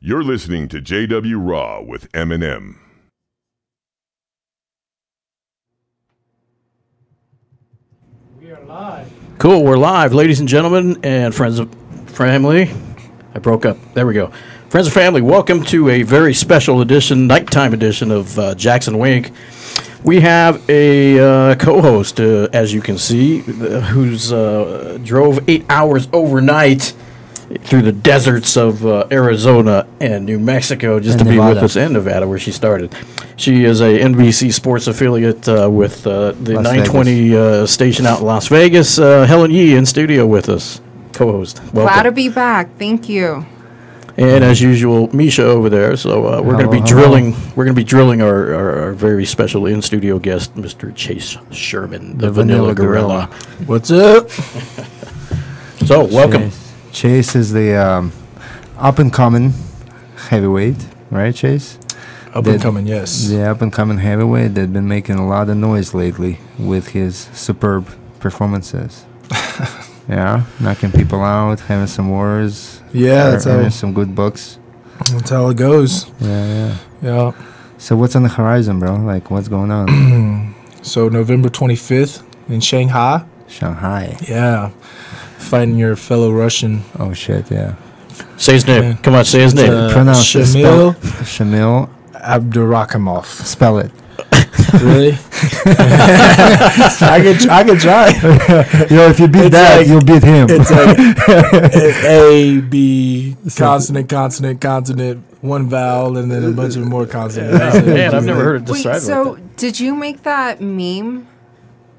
You're listening to JW Raw with Eminem. We are live. Cool, we're live, ladies and gentlemen, and friends of family. I broke up. There we go. Friends and family, welcome to a very special edition, nighttime edition of Jackson Wink. We have a co-host, as you can see, who's drove 8 hours overnight through the deserts of Arizona and New Mexico just to Nevada. be with us, in Nevada, where she started. She is a NBC Sports affiliate with the 920 station out in Las Vegas. Helen Yee in studio with us, co-host. Welcome. Glad to be back. Thank you. And as usual, Misha over there. So we're going to be drilling. We're going to be drilling our very special in studio guest, Mr. Chase Sherman, the Vanilla Gorilla. What's up? So welcome. Chase is the up-and-coming heavyweight, right, Chase? Up and coming, yes. The up-and-coming heavyweight that's been making a lot of noise lately with his superb performances. Yeah, knocking people out, having some wars. Yeah, that's having some good books. That's how it goes. Yeah. So what's on the horizon, bro? Like, what's going on? So November 25th in Shanghai. Shanghai. Yeah. Fighting your fellow Russian. Oh, shit, yeah. Say his name. Yeah. Come on, say his name. Pronounce it. Shamil Shamil. Abdurakhimov. Spell it. Really? I could try. If you beat It's that, like- you'll beat him. It's like A, B, consonant, one vowel, and then a bunch of more consonants. Oh, man, I've never heard it Wait, described so like that. did you make that meme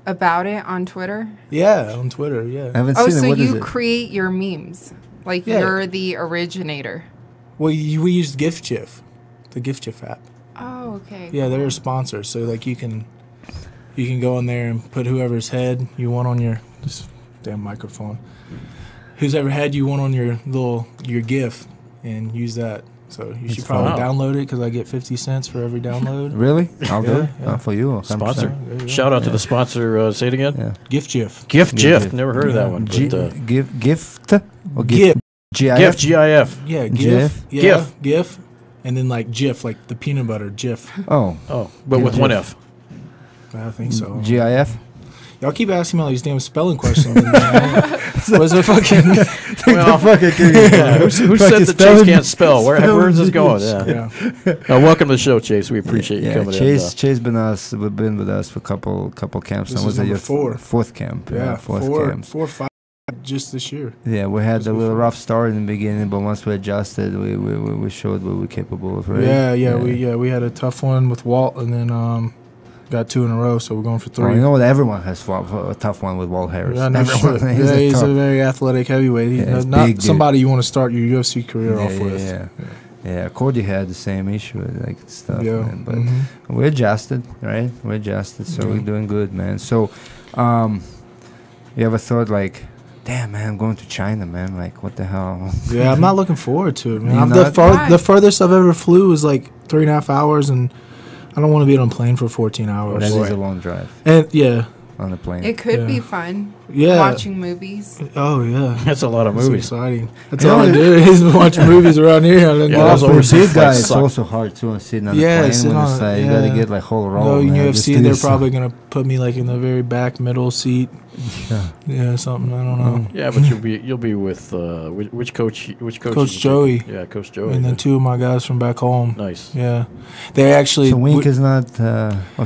about it on Twitter? Yeah, on Twitter, I yeah. haven't Oh, seen so it. What is you it? create your memes. Like Yeah. you're the originator. Well, we used GIF, the GIF app. Oh, okay. Yeah, they're a sponsor, so like you can go in there and put whoever's head you want on your this damn microphone. Whoever head you want on your GIF and use that. So you should probably fun. download it because I get 50 cents for every download. Really? I'll do it. Yeah. For you. 100%. Sponsor. There you go. Shout out to the sponsor. Say it again. Yeah. GIF. Gift Gift. Jiff. Never heard of that one. But, Gift? Or GIF. GIF? Gift, GIF. Yeah, GIF? GIF. Yeah, GIF. GIF. And then like Jif, like the peanut butter Jif. Oh. Oh, but with Gift. one F. I think so. GIF? Y'all keep asking me all these damn spelling questions. What's the fucking... Well, who said that Chase can't spell? Where's this going? Yeah. Yeah. Welcome to the show, Chase. We appreciate you coming Chase, in. Chase been with us for a couple camps. This Now, is was it your number 4. fourth camp? Yeah, fourth camp. 4 or 5 just this year. Yeah, we had Just a little before. rough start in the beginning, but once we adjusted, we showed what we're capable of, right? Yeah. We had a tough one with Walt, and then got 2 in a row, so we're going for 3. Well, you know what? Everyone has fought for a tough one with Walt Harris. Yeah, no Everyone. shit. He's tough. a very athletic heavyweight. He's Yeah, he's not big dude. somebody you want to start your UFC career off with. Yeah, Cody had the same issue, like stuff, Yeah. man. But Mhm. we adjusted, right? We adjusted, so we're doing good, man. So, you ever thought like, damn, man, I'm going to China, man? Like, what the hell? Yeah, I'm not looking forward to it, man. You're not? Why? The furthest I've ever flew was like 3.5 hours, and I don't want to be on a plane for 14 hours. That is a long drive And yeah, on the plane. It could Yeah. be fun. Yeah. Watching movies. oh yeah, That's a lot of That's movies. exciting. That's Yeah. all I do is watch movies around here. And then Yeah, go those off For overseas big flights guys, it's suck. also hard too, sitting on Yeah, the plane. sitting When on it's it, like, you gotta yeah. get like whole roll. No, in man. UFC, Just they're this. probably gonna put me like in the very back middle seat. Yeah. Yeah, something I don't know. Yeah, but you'll be with which coach? Which coach? Coach is it? Joey. Yeah, Coach Joey. And then 2 of my guys from back home. Nice. Yeah, they actually. So Wink is not.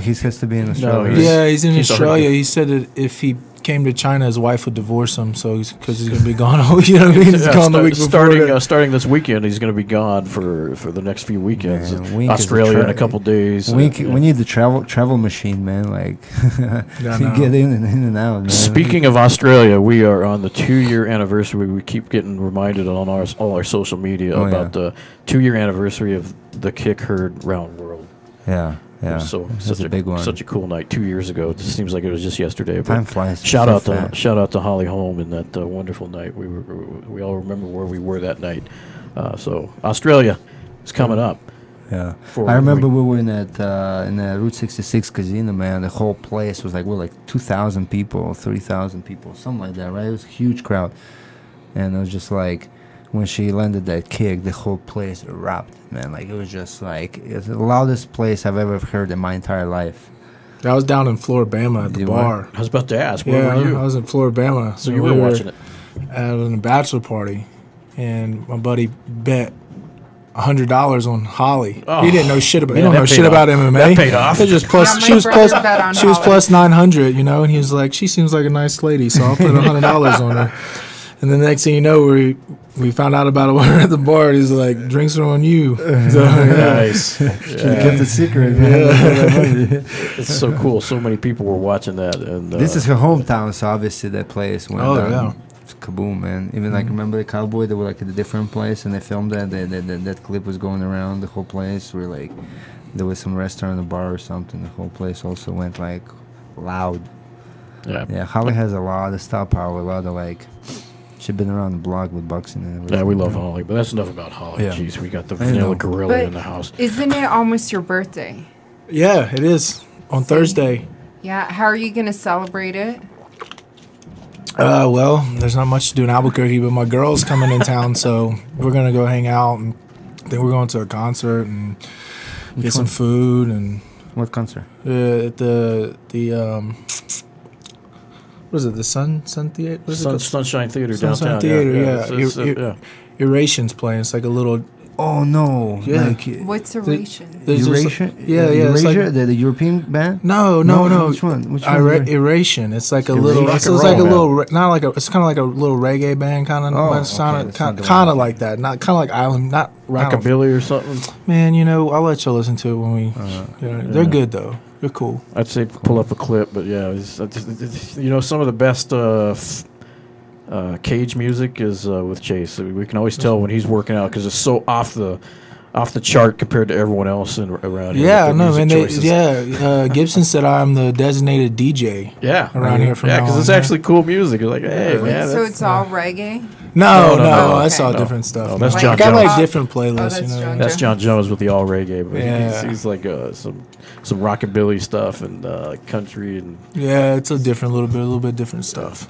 He has to be in Australia. he's- Yeah, he's in he's already Australia. good. He said that if he came to China, his wife would divorce him. So because he's gonna be gone. You know what I mean? He's Yeah, gone the week before. starting this weekend, he's going to be gone for the next few weekends. Man, Wink is a Australia in a tra- couple days. Wink, yeah. we need the travel machine, man. Like, Yeah, you no. get in and out, man. Speaking of Australia, we are on the 2-year anniversary. We keep getting reminded on all our social media Oh, about the 2-year anniversary of the kick heard round world. Yeah, yeah. So That's such a big one. Such a cool night 2 years ago. It just seems like it was just yesterday. But Time flies. shout so out fast. to Holly Holm and that wonderful night. We all remember where we were that night. So Australia is coming up. Yeah, For I remember we were in the Route 66 casino, man. The whole place was like 2,000 people, 3,000 people, something like that, right? It was a huge crowd, and it was just like when she landed that kick, the whole place erupted, man. Like, it was just like it's the loudest place I've ever heard in my entire life. I was down in Floribama at the bar. I was about to ask, Yeah, where were you? I was in Floribama. So you were watching it. At a bachelor party, and my buddy bet $100 on Holly. Oh. He didn't know shit about. Yeah, He don't that know paid shit off. about MMA. That paid off. It just plus. Yeah, she my was brother plus. bet on She was Holly. plus 900. You know, and he was like, "She seems like a nice lady," so I'll put $100 on her. And then the next thing you know, we found out about it when we were at the bar. He's like, "Drinks are on you." So, Nice. Should have kept it secret, man. It's so cool. So many people were watching that, and This is her hometown, so obviously that place went Oh, yeah. it's kaboom, man. Even like remember the cowboy? They were like at a different place, and they filmed that. That clip was going around the whole place. Where like there was some restaurant, a bar, or something. The whole place also went like loud. Yeah, Holly has a lot of star power, a lot of like. She's been around the block with boxing and everything. Yeah, we love Holly, but that's enough about Holly. Yeah. Jeez, we got the I know. vanilla gorilla But in the house. isn't it almost your birthday? yeah, it is on Thursday. Yeah. How are you gonna celebrate it? Well, there's not much to do in Albuquerque, but my girl's coming in town, so we're gonna go hang out, and then we're going to a concert and get some one? food and What concert? at the what is it? The Sun Theater? What is it called? Sunshine Theater Sunshine downtown. Theater, yeah. It's- yeah. Eration's playing. It's like a little. Oh no! Yeah. Like, What's Oration? There's just Eurasia? yeah, it's Eurasia, like- the European band. no. Which one? Which one? Eration. It's like a It's little. rock It's and like a roll, little. Not like a. It's kind of like a little reggae band, kind of. Oh, okay, Kind that's not the of one. like that. Not kind of like Island. Not I don't- Rockabilly or something. Man, you know, I'll let you listen to it when we. They're good though. They're cool. I'd say pull up a clip, but yeah, you know, some of the best cage music is with Chase. We can always tell when he's working out because it's so off the chart compared to everyone else around here. Yeah, with no, their man. music choices. Gibson said I'm the designated DJ. Yeah, around here from yeah, now because on, it's yeah. actually cool music. You're like, hey, man. So that's- it's all reggae. No, No, that's okay. all No. different stuff. No, that's man. John I got Jones. like different playlists. Oh, that's you know. John That's John Jones with the all reggae, but Yeah. he's like some rockabilly stuff and country and Yeah, it's a little bit different stuff.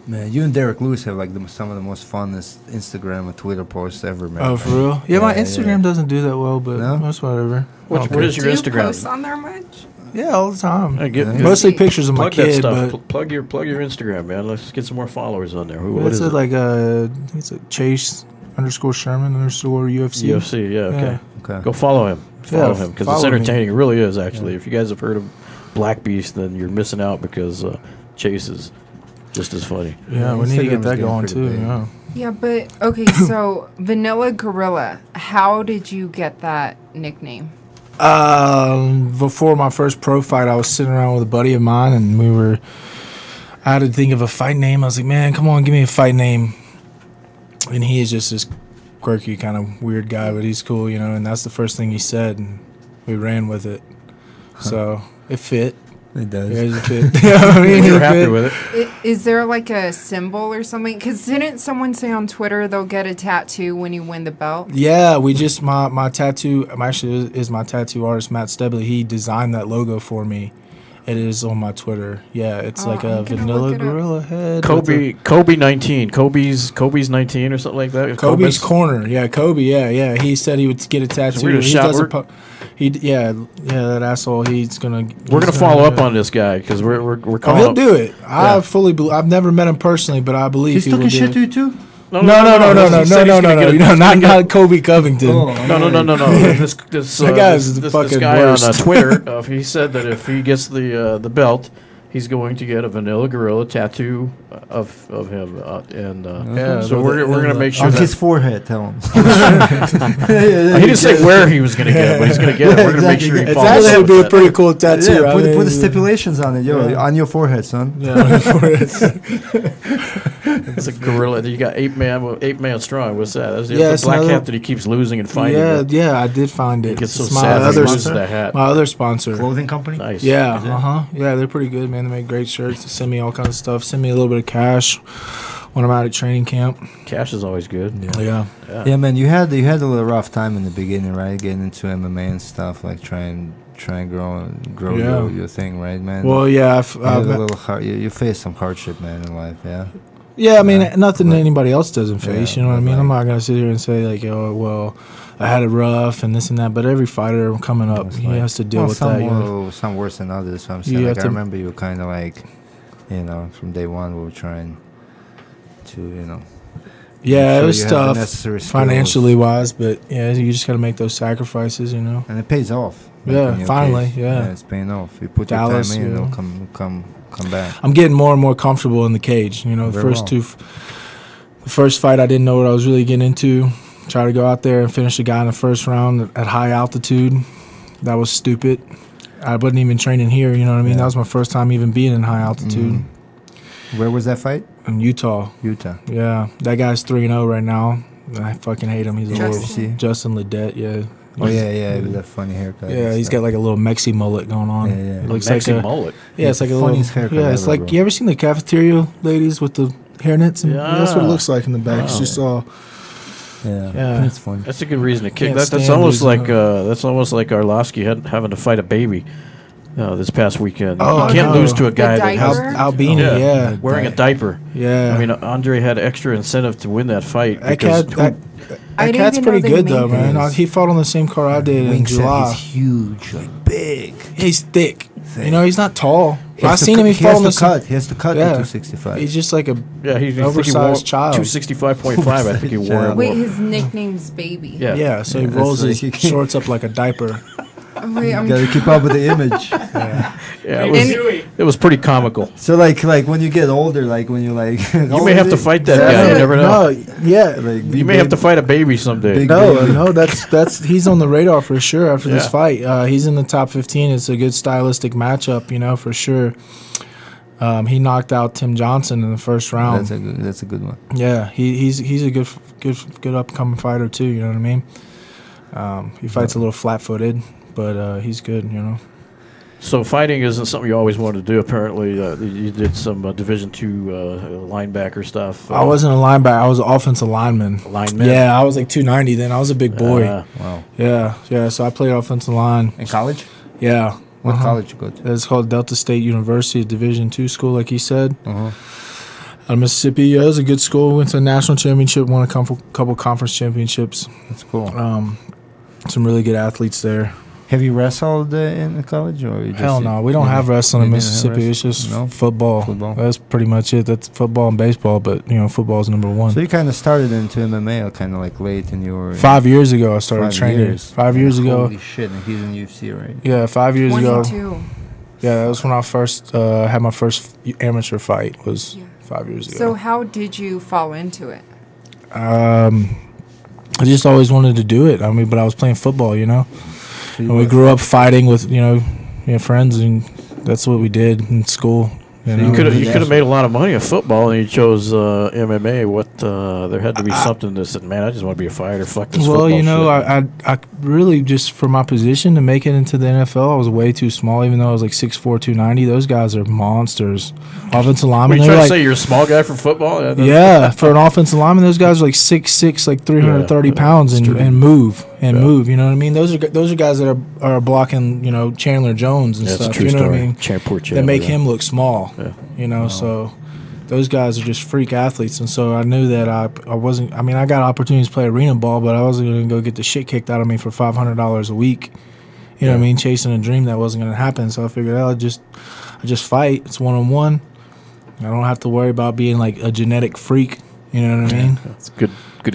Man, you and Derek Lewis have like some of the most funnest Instagram and Twitter posts ever, man. Oh, for real? Yeah, my Yeah, Instagram doesn't do that well, but No? that's whatever. What Okay. is your Do you Instagram? post on there much? Yeah, all the time. Hey, get- Mostly pictures of my plug that kid, stuff. but Plug your plug your Instagram, man. Let's get some more followers on there. What it's is it? like it's a Chase_Sherman_UFC. UFC, yeah, okay. Okay. Go follow him. Follow Yeah, him because follow it's me. entertaining. It really is, actually. If you guys have heard of Black Beast, then you're missing out because Chase is just as funny. Yeah, we need to Instagram get is that getting going pretty too. big. Yeah. Yeah, but okay. So Vanilla Gorilla. How did you get that nickname? Before my first pro fight, I was sitting around with a buddy of mine, and I had to think of a fight name. I was like, man, come on, give me a fight name. And he is just this quirky, kind of weird guy, but he's cool, you know, and that's the first thing he said, and we ran with it. So it fit. It does. Yeah, it fit. You know what I mean? You're It happy fit. with it. Is there like a symbol or something? Because didn't someone say on Twitter they'll get a tattoo when you win the belt? Yeah, we just my tattoo actually is my tattoo artist Matt Stebley. He designed that logo for me. It is on my Twitter. Yeah, it's Oh, like I'm a gonna vanilla look it up. gorilla head. with a- Kobe 19. Kobe's 19 or something like that. Kobe's corner. Yeah, Kobe. Yeah. He said he would get a tattoo. we're gonna He shout- doesn't we're- that asshole. He's gonna. We're gonna follow up on this guy because we're Oh, calling. he'll up- do it. Yeah. I've never met him personally, but I believe He's he will talking do shit it. to you too? No, He said he's gonna get a- he's gonna not get- Kobe Covington. Oh. No. This That guy's the this fucking guy worst. on Twitter. He said that if he gets the belt, he's going to get a vanilla gorilla tattoo of him, Yeah, so we're gonna make sure On that his forehead, tell him. he didn't say where he was gonna get it, but he's gonna get it. We're gonna make sure he It's follows actually up would be with a that. pretty cool tattoo. Yeah, I put mean, the stipulations on it, yo, on your forehead, son. Yeah, It's a gorilla. You got 8 man strong. What's that? That's Yeah, the it's black another- hat that he keeps losing and finding. yeah, I did find it. He gets so It's my sad when he other loses that hat. My other sponsor. Clothing company? Nice. Yeah, Is it? Yeah, they're pretty good, man. They make great shirts. They send me all kinds of stuff. Send me a little bit of cash when I'm out at training camp. Cash is always good. Yeah. Yeah, man, you had a little rough time in the beginning, right? Getting into MMA and stuff, like try and grow Yeah. your thing, right, man? Well, yeah. you had a little hard, you faced some hardship, man, in life, yeah. Yeah, I mean, nothing anybody else doesn't face. Yeah, You know what I but mean? like- I'm not gonna sit here and say like, oh, well, I had it rough and this and that. But every fighter coming up, It's he like- has to deal well, with some that. You know? more, some worse than others. So I'm You saying, have like, I to- remember you kind of like, you know, from day one we were trying to, you know. Yeah, sure it was you have the tough necessary skills. financially wise, but yeah, you just got to make those sacrifices. You know. And it pays off. Yeah, in your finally, case. yeah. It's paying off. You put Dallas, your time in, yeah. it'll come back. I'm getting more and more comfortable in the cage. You know, the Very first well. the first fight, I didn't know what I was really getting into. Try to go out there and finish a guy in the first round at high altitude. That was stupid. I wasn't even training here. You know what I mean? Yeah. That was my first time even being in high altitude Where was that fight? in Utah. Utah. Yeah, that guy's 3-0 right now. I fucking hate him. He's a little Justin. Justin Ledet. Yeah. Oh yeah, with that funny haircut. Yeah, he's got like a little Mexi mullet going on. Yeah, yeah. It looks Mexi like a mullet. yeah, it's like a little funniest haircut yeah. It's ever, like bro. you ever seen the cafeteria ladies with the hairnets? And that's what it Yeah. looks like in the back. It's Wow. just all Yeah, Yeah. that's funny. That's a good reason to kick. Can't That's stand almost losing like her. that's almost like Arlovsky having to fight a baby this past weekend. Oh, you can't no. lose to a The guy that has diaper? Albini. Yeah, wearing a diaper. yeah. I mean, Andre had extra incentive to win that fight. that because cat. I That didn't cat's even know pretty they good though, made man. those. He fought on the same card I did in Wing set July. is huge, like big. He's thick. You know, he's not tall. He has I to seen him. He cut- fought on the has to cut. He has to cut Yeah. to 265. He's just like a yeah, he oversized child. 265.5. I think he wore. Child. Wait, his nickname's Baby. Yeah. yeah. So he Yeah, rolls that's his like- shorts up like a diaper. Oh, wait, I'm Gotta keep up with the image. Yeah, And- it was pretty comical. So like when you get older, like when you like You may have to fight that guy. You never know. No, yeah. Like You may have to fight a baby someday. Big- No, that's he's on the radar for sure after this Yeah. fight. He's in the top 15. It's a good stylistic matchup, you know, for sure. He knocked out Tim Johnson in the first round. That's a good one. Yeah, he's a good upcoming fighter too. You know what I mean? He fights a little flat-footed, but he's good. You know. So fighting isn't something you always wanted to do. Apparently, you did some Division II linebacker stuff. I wasn't a linebacker. I was an offensive lineman. Lineman. Yeah, I was like 290 then. I was a big boy. Wow. Yeah. So I played offensive line. In college? Yeah. What Uh-huh. college you go to? It's called Delta State University, a Division II school, like he said. Uh-huh. Out of Mississippi. Yeah, it was a good school. Went to a national championship, won a couple conference championships. That's cool. Some really good athletes there. Have you wrestled in college or you just Hell no, we don't you have wrestling in you didn't have Mississippi. It's wrestling? just No? football. Football. That's pretty much it. That's football and baseball, but you know, football is number one. So you kind of started into MMA kind of like late in your 5 years ago, I started 5 training. years. 5 years ago. Holy shit! And he's in UFC, right? Yeah, 5 years ago. 22. Yeah, that was when I first had my first amateur fight. Was Yeah. 5 years ago. So how did you fall into it? I just always wanted to do it. I mean, but I was playing football, you know. So you And we were- grew up fighting with friends, and that's what we did in school. You You know? could have made a lot of money in football, and you chose MMA. There had to be something that said, "Man, I just want to be a fighter. Fuck this Well, football you know, shit." I really just for my position to make it into the NFL, I was way too small. Even though I was like 6'4", 290, those guys are monsters. Offensive Were linemen, you they're trying like, to say you're a small guy for football? Yeah, that's- yeah, for an offensive lineman, those guys are like 6'6", like 330 Yeah, pounds, it's true. and move Yeah. move. You know what I mean? Those are guys that are blocking, you know, Chandler Jones and That's a stuff. true You know story. what I mean? Poor That Chandler, make yeah. him look small. Yeah. You know, so those guys are just freak athletes, and so I knew that I wasn't. I mean, I got opportunities to play arena ball, but I wasn't going to go get the shit kicked out of me for $500 a week. You know what I mean? Chasing a dream that wasn't going to happen. So I figured I just fight. It's 1-on-1. I don't have to worry about being like a genetic freak. You know what I mean? That's good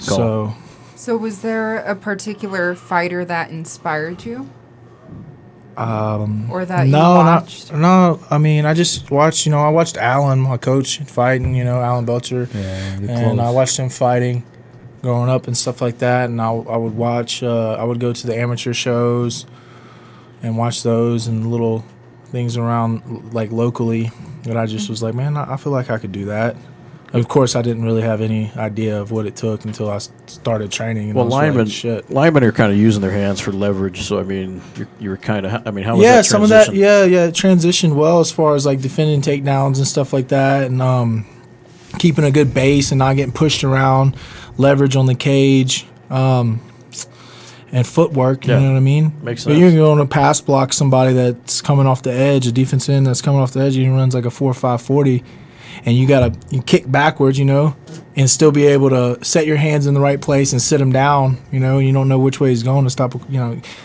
call. So So was there a particular fighter that inspired you? Or that you watched? no. I mean, I just watched. You know, I watched Alan, my coach, fighting. You know, Alan Belcher. Yeah, you're And I close. watched him fighting growing up and stuff like that. And I would watch, I would go to the amateur shows and watch those and little things around, like locally, that I just was like, man, I feel like I could do that. Of course, I didn't really have any idea of what it took until I started training. And Well, I was like, linemen are kind of using their hands for leverage. So I mean, you were kind of. I mean, how was Yeah, that some of that, transition? yeah, it transitioned well as far as like defending takedowns and stuff like that, and keeping a good base and not getting pushed around, leverage on the cage, and footwork. Yeah. You know what I mean? Makes But sense. you're going to pass block somebody that's coming off the edge, a defense end that's coming off the edge, and he runs like a 4.5 40. and you kick backwards, and still be able to set your hands in the right place and sit him down, you don't know which way he's going to stop,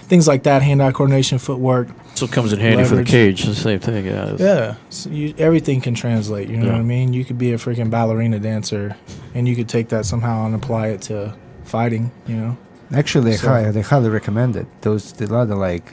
things like that, hand-eye coordination, footwork. So it comes in handy for the cage. The same thing. Yeah. Yeah. So everything can translate. You know what I mean? You could be a freaking ballerina dancer, and you could take that somehow and apply it to fighting. Actually, they highly recommend it. Those a lot of like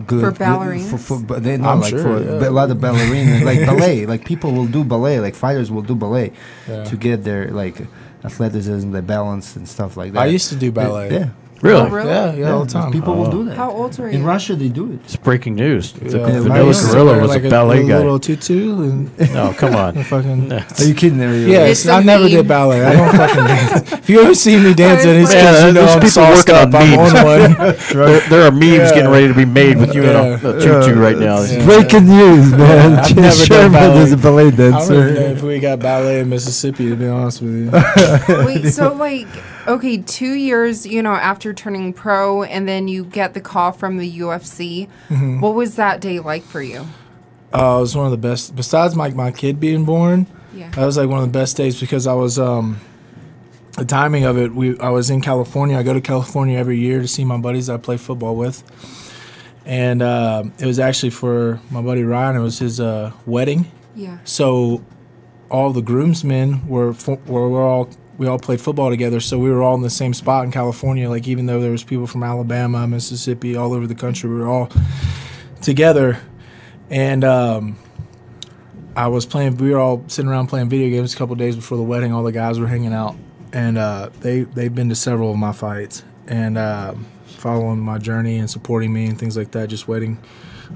good for ballerinas. But they not like for a lot of ballerinas, like ballet. Like people will do ballet, like fighters will do ballet to get their like athleticism, their balance and stuff like that. I used to do ballet. Yeah. Really? Oh, really? Yeah, all the time. People will do that. How old are you? In Russia, they do it. It's breaking news. The Yeah, Vanilla Gorilla was like a ballet guy. little tutu and No, come on. fucking. Are you kidding? Yes, I never did ballet. I don't fucking dance. If you ever see me dancing, it's Yeah, because there's I'm people sauced working up. on I'm on memes. one. There are memes getting ready to be made with you in Yeah. a tutu right now. Yeah. Breaking news, man. I've never done Sherman ballet. is a ballet I don't even know dancer. if we got ballet in Mississippi, to be honest with you. Wait, so like, okay, 2 years, after turning pro, and then you get the call from the UFC. Mm-hmm. What was that day like for you? It was one of the best. Besides my kid being born, Yeah. that was like one of the best days because I was the timing of it. I was in California. I go to California every year to see my buddies I play football with, and it was actually for my buddy Ryan. It was his wedding. Yeah. So all the groomsmen we all played football together, so we were all in the same spot in California. Like, even though there was people from Alabama, Mississippi, all over the country, we were all together. And we were all sitting around playing video games a couple of days before the wedding. All the guys were hanging out, and they've been to several of my fights and following my journey and supporting me and things like that, just waiting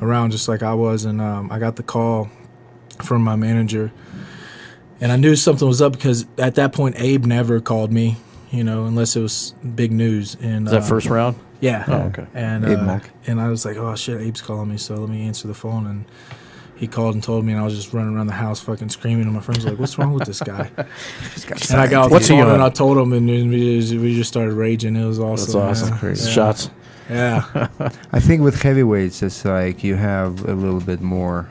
around just like I was. And I got the call from my manager. And I knew something was up because at that point, Abe never called me, unless it was big news. And Is that first round? Yeah. Oh, okay. And Abe Mack. and I was like, oh shit, Abe's calling me, so let me answer the phone. And he called and told me, and I was just running around the house, fucking screaming. And my friends were like, "What's wrong with this guy?" And I got off the What's he phone on? and I told him, and then we just started raging. It was awesome. That's awesome. man. Crazy. Yeah. Shots. Yeah. I think with heavyweights, it's like you have a little bit more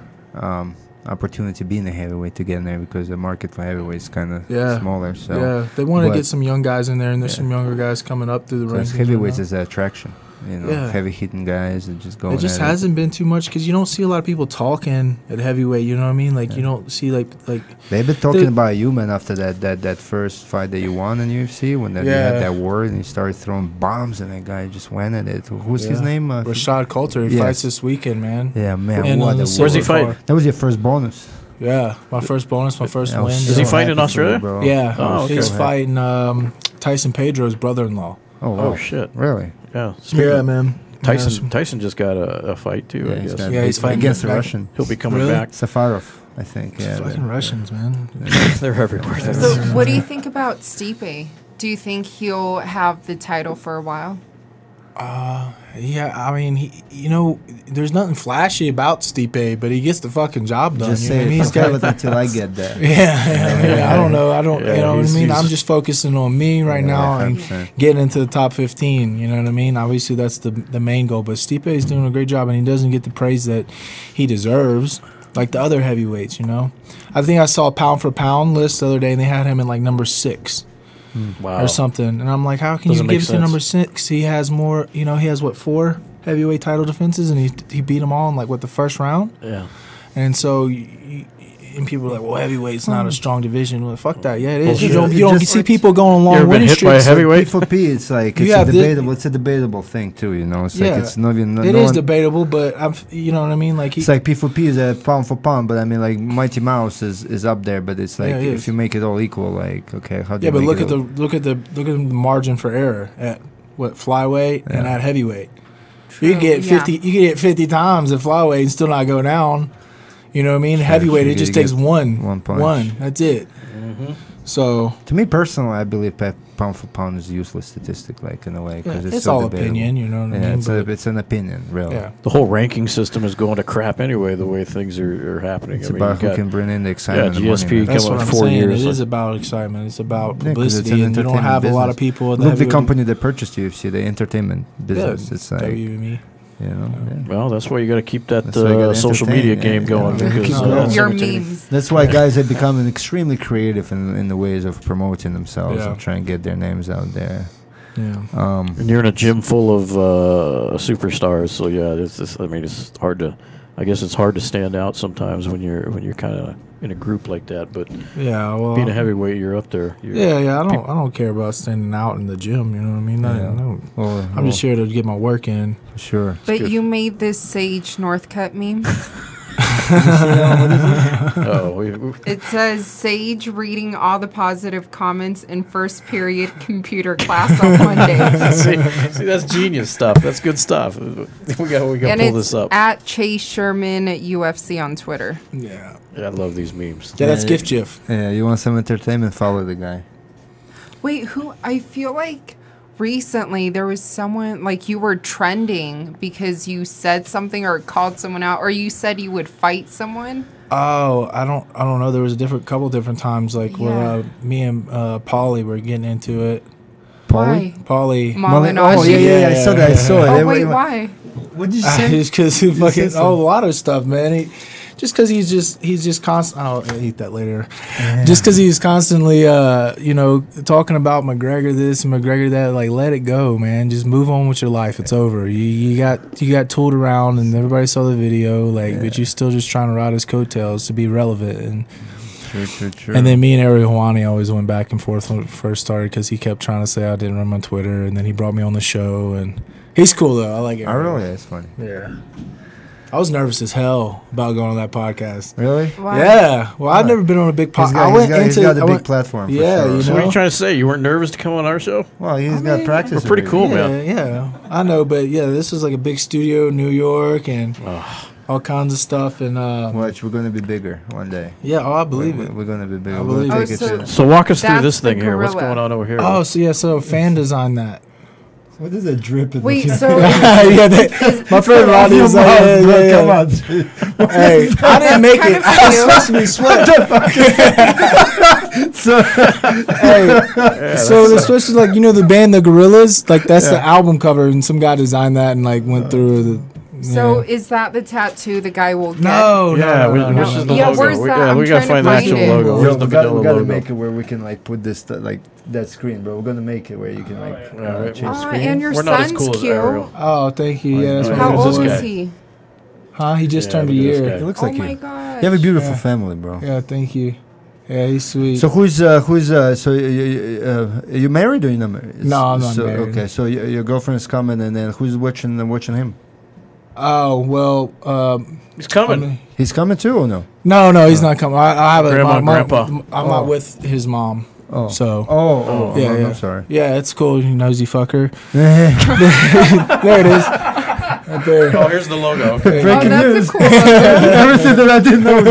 opportunity being a heavyweight to get in there because the market for heavyweights is kind of Yeah. smaller. So Yeah. They want to but- get some young guys in there, and there's some younger guys coming up through the ranks. heavyweights is the attraction. Yeah. Heavy hitting guys that just go. It just hasn't been too much because you don't see a lot of people talking at heavyweight. You know what I mean? Like, you don't see like They've been talking about you, man, after that first fight that you won in UFC when you had that war and you started throwing bombs and that guy just went at it. Who's his name? Rashad Coulter. He Yes. fights this weekend, man. Yeah, man. And What on a the Where's he silver fight? car. That was your first bonus. Yeah, my first bonus, my first I was win. Does he so fight in happy for you, Australia? bro. Yeah, Oh, okay. he's fighting Tyson Pedro's brother-in-law. Oh, wow. Oh, shit. Really? Yeah. Yeah, man. Tyson just got a fight, too, I he's guess. got Yeah, beat he's fighting against the back- Russian. He'll be coming Really? back. Safarov, I think. Yeah. Fucking Russians, man. They're everywhere. So, what do you think about Stipe? Do you think he'll have the title for a while? Yeah, I mean, there's nothing flashy about Stipe, but he gets the fucking job done. Just you know say what I mean? it. He's got Have it until I get there. Yeah, I don't know. I don't, Yeah, you know what I mean? he's- I'm just focusing on me right now and 100%. getting into the top 15. You know what I mean? Obviously, that's the main goal. But Stipe is doing a great job, and he doesn't get the praise that he deserves, like the other heavyweights. I think I saw a pound for pound list the other day, and they had him in like number 6 Wow. or something. And I'm like, how can Doesn't you make give it to sense. number 6? He has more. He has what, 4 heavyweight title defenses, and he beat them all in like the first round. Yeah. And so, and people are like, well, heavyweight's not a strong division. Well, fuck that. Yeah, it is. Bullshit. You don't Just see like- people going You long ever been winning hit by a streaks. heavyweight? P4P, it's like You it's a have the- debatable. It's a debatable thing too. It's like Yeah. it's not even. It no is one- debatable, but you know what I mean. Like It's like P4P is a pound for pound, but I mean like Mighty Mouse is up there, but it's like Yeah, it if is. you make it all equal, like okay, how do yeah, you but make look it at the all- look at the margin for error at what flyweight and Yeah. at heavyweight. You can get yeah. 50. You can get 50 times at flyweight and still not go down. You know what I mean? Heavyweight, you it just get takes one. one punch. That's it. So To me personally, I believe pound for pound is a useless statistic, like in a way, yeah, because it's so all debatable. opinion. You know what I Yeah, mean? it's an opinion, really. Yeah. The whole ranking system is going to crap anyway, the way things are happening. It's I mean, about you who got- can bring in the excitement. and GSP money, man. That's Come what on, I'm 4 saying. years, It is like- about excitement. It's about Yeah, 'cause it's publicity, an and you don't entertainment have a lot of business. people. In Look, the heavyweight- company that purchased UFC, the entertainment Yeah, business. It's like WME. You know. Yeah. Well, that's why you got to keep that That's why you gotta social entertain, media yeah. game going. Yeah. Because, Keep Your entertaining. memes. That's why guys have become extremely creative in the ways of promoting themselves Yeah. and trying to get their names out there. Yeah. And you're in a gym full of superstars, so yeah, it's hard to. I guess it's hard to stand out sometimes when you're kind of in a group like that. But Yeah. Well, being a heavyweight, you're up there. yeah. I don't care about standing out in the gym. You know what I mean? No. Well, I'm just here to get my work in. sure. But you made this Sage Northcutt meme. It says Sage reading all the positive comments in first period computer class on Monday. see, that's genius stuff. That's good stuff. We got And pull it's this up. at Chase Sherman at UFC on Twitter. Yeah. Yeah, I love these memes. Yeah, that's Yeah, Gift Jiff. Yeah, you want some entertainment? Follow the guy. Wait, who? I feel like recently there was someone, like, you were trending because you said something or called someone out, or you said you would fight someone. Oh, I don't know. There was a couple different times, like Yeah. where me and Polly were getting into it. Why? Polly. Malinaji. Oh yeah, I saw that. I saw it. Oh, wait, why? What did you say? Just because he fucking said a lot of stuff, man. Just because he's just constant. I'll eat that later. Just because he's constantly, talking about McGregor this and McGregor that. Like, let it go, man. Just move on with your life. It's over. You got tooled around, and everybody saw the video. Like, but you're still just trying to ride his coattails to be relevant. And True. and then me and Ariel Hawani always went back and forth when it first started because he kept trying to say I didn't run on Twitter, and then he brought me on the show, and he's cool though. I like it. Oh really? It's funny. Yeah. I was nervous as hell about going on that podcast. Really? Why? Yeah. Well, I've never been on a big podcast. He's got a big platform. Yeah, For sure. you So what are know? you trying to say? You weren't nervous to come on our show? Well, he's got practice. We're pretty cool, Yeah, man. yeah. I know, but yeah, this was like a big studio in New York and all kinds of stuff. And Watch, we're gonna be bigger one day. yeah, I believe it. We're gonna be bigger. I We're believe gonna it. take Oh, it so- to. So walk us through That's this the thing here. What's gorilla. going on over here? Oh, so a fan designed that. What is that dripping? Wait, so Yeah, my friend Rodney was like, yeah. Come on. Hey, I didn't make kind it. of I was cute. supposed to be sweat. So the switch is like, the band The Gorillas, like that's the album cover, and some guy designed that and like went through the. So is that the tattoo the guy will get? No, Yeah, no, which is the Yeah, logo? where's that? I'm we gotta trying find to the find actual it. logo. Where's the we vanilla gotta logo? make it where we can like put this like that screen, bro. We're gonna make it where you can like right. change Ah, screen. and your We're not as son's cool as cute. Ariel. Oh, thank you. Yeah, that's Oh, what How Who's old this is guy? he? Huh? He just turned a look at this year. guy. It looks Oh like my you. god. You have a beautiful Yeah. family, bro. Yeah, thank you. Yeah, he's sweet. So who's so you married or you not married? No, I'm not so, married. Okay, so your girlfriend's coming, and then who's watching him? Oh well, He's coming. He's coming too, or no? no, he's not coming. I have Grandma a and my, grandpa. I'm not with his mom. Oh, So oh, yeah, I'm yeah. sorry. Yeah, it's cool. You nosy fucker. There it is. Right there. Oh, here's the logo. Oh, Breaking that's news. a cool logo. Everything that I didn't know was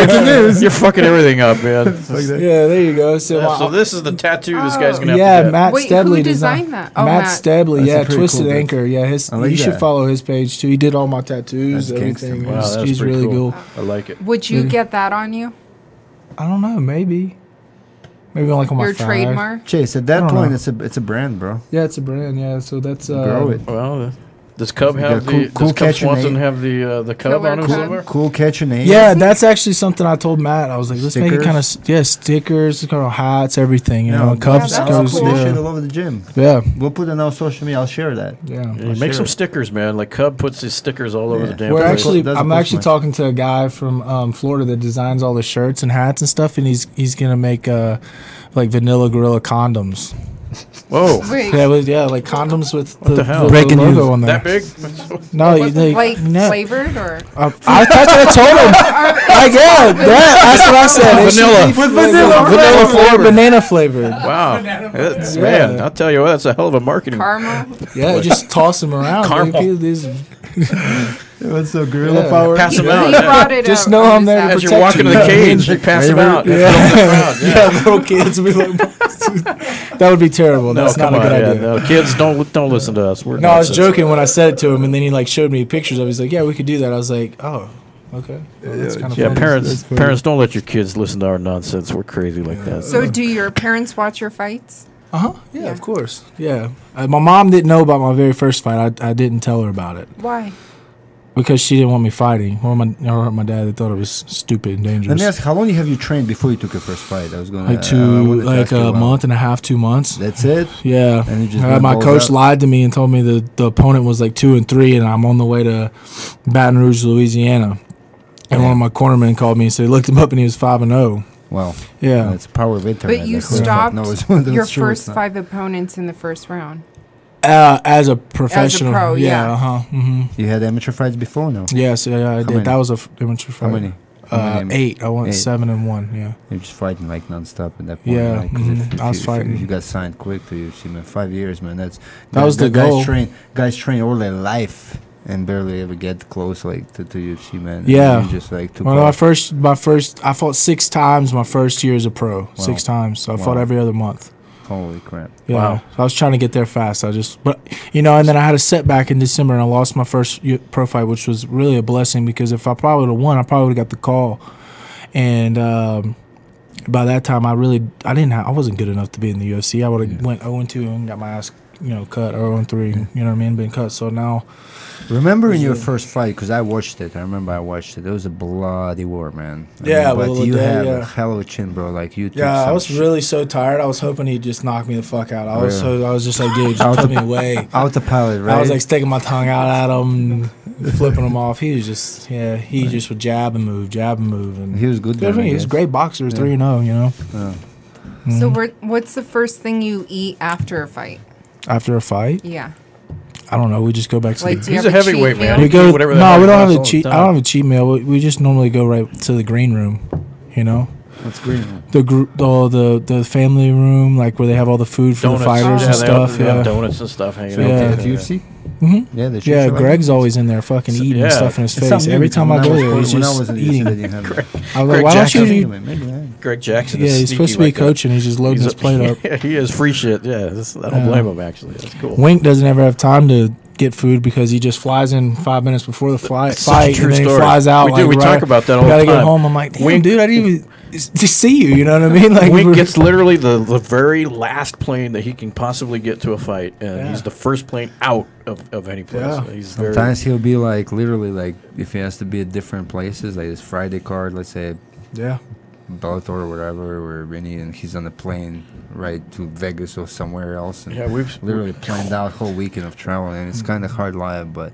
breaking news. You're fucking everything up, man. Yeah, there you go. So, Yeah, so this is the tattoo this guy's gonna have yeah, to get. Matt Wait, Stebley who designed that? Oh, Matt Matt. Stebley, That's a yeah, pretty Twisted cool dude. Anchor, yeah. I like You should that. follow his page too. He did all my tattoos, That's gangster, everything. man. Wow, that's He's pretty really cool. cool. I like it. Would you get that on you? I don't know, maybe like on my Your thigh. trademark? Chase, at I that don't point, know. it's a brand, bro. Yeah, it's a brand. Yeah, so that's Grow it. Well, does Cub You have got cool- the cool does Cub catch your Swanson name. have the Cub Killer on him Cub. somewhere? Cool catch your name. Yeah, that's actually something I told Matt. I was like, let's make it Stickers? kind of stickers, kind of hats, everything. You know, Yeah, Cubs that's goes. cool. Put this shit Yeah, all over the gym. yeah, We'll put it on our social media. I'll share that. yeah. Yeah, I'll make share some it. stickers, man. Like Cub puts his stickers all over Yeah. the damn We're place. actually, That's a I'm cool actually one. talking to a guy from Florida that designs all the shirts and hats and stuff, and he's gonna make like vanilla gorilla condoms. Whoa, Wait, Yeah, like condoms with the hell? breaking Breaking logo news. on there. that big? No, like no. flavored or? I thought I told him. Like, yeah, that's what I said. It should Vanilla. be With vanilla flavored, banana flavored. Wow, that's, Yeah. man! I'll tell you what, that's a hell of a marketing. Caramel? Yeah, just toss them around. Caramel. Dude. These- What's so gorilla Yeah. power? Pass He them out. brought it Just up. know I'm there to As protect you're walking to the you. cage, you pass them out. Yeah, yeah, little kids would be like, that would be terrible. No, That's come not a on, good yeah, idea. no, kids, don't listen to us. We're No, I was nonsense. joking when I said it to him, and then he like showed me pictures of it. He's like, "Yeah, we could do that." I was like, "Oh, okay." Well, that's kind of Yeah, funny. parents, don't let your kids listen to our nonsense. We're crazy like that. So do your parents watch your fights? Yeah, of course. Yeah. My mom didn't know about my very first fight. I didn't tell her about it Why? because she didn't want me fighting. Or my dad, they thought it was stupid and dangerous. Let me ask, how long have you trained before you took your first fight? I was going Like a month and a half, 2 months. That's it? Yeah. And you just My went balls coach out? lied to me and told me the opponent was like 2-3, and I'm on the way to Baton Rouge, Louisiana. And one of my cornermen called me and said, looked him up, and he was 5-0. Wow. Yeah. That's the power of internet. But you That's what the fuck stopped knows whether your it's true or first not. 5 opponents in the first round. As a professional. pro, yeah. Mm-hmm. You had amateur fights before, no? Yes, yeah, I did. many? That was a amateur fight. How many? How many? 8. I went 8. 7-1. Yeah. You're just fighting like nonstop at that point. Yeah, Right? 'Cause I was fighting. If you got signed quick to UFC, man, 5 years, man. That was the goal. Guys train all their life and barely ever get close like to UFC, man. Yeah. And you just like took Well, off. I fought 6 times my first year as a pro. 6 times. So I fought Wow. every other month. Holy crap! Yeah. Wow. So I was trying to get there fast. But and then I had a setback in December, and I lost my first pro fight, which was really a blessing because if I probably would have won, I probably would have got the call. And by that time, I wasn't good enough to be in the UFC. I would have went 0-2 and got my ass, cut, or 0-3. You know what I mean? Been cut. So now. Remember in your first fight, because I watched it. I remember I watched it. It was a bloody war, man. Yeah, but well, you yeah, have yeah. a hell of a chin, bro. Like you. Took Yeah, I some was really so tired. I was hoping he'd just knock me the fuck out. I was just like, dude, just put me away. autopilot, right? I was like sticking my tongue out at him, flipping him off. He was just, he just would jab and move, and he was good. good for me. He was a great boxer, 3-0. So what's the first thing you eat after a fight? After a fight, Yeah. I don't know. We just go back to Like, the. do you He's have a a cheat heavyweight, meal? man. We He go. can do whatever the No, hell we he don't have wants a cheat. all I the don't have a cheat meal. We just normally go right to the green room. What's green? The group, the family room, like where they have all the food for the fighters and they have- stuff. they have Yeah. donuts and stuff hanging Yeah. out. At UFC? Mhm. Yeah, they treat Yeah, you like Greg's that? always in there fucking eating yeah. stuff in his It's face. something Every new, time I because go when there, he's when I just was in the UFC, they eating. didn't have that. I was like, Greg why don't Jackson. you? Maybe that. Greg Jackson. Yeah, is he's supposed to be sneaky like coaching. He's just loading He's his plate up. Yeah, he is free shit. Yeah, I don't blame him actually. That's cool. Wink doesn't ever have time to get food because he just flies in 5 minutes before the fight, Such a true and then he story. flies out. We do. like, We right, talk about that all gotta the time. get home. I'm like, damn, Wink- dude, I didn't even just see you. You know what I mean? Like, Wink gets literally the very last plane that he can possibly get to a fight, and Yeah. he's the first plane out of any place. Yeah. So he's Sometimes he'll be like, literally, like, if he has to be at different places, like his Friday card, let's say yeah. Bellator or whatever, or any, and he's on a plane right to Vegas or somewhere else, and we've literally planned out whole weekend of travel, and it's kind of hard life, but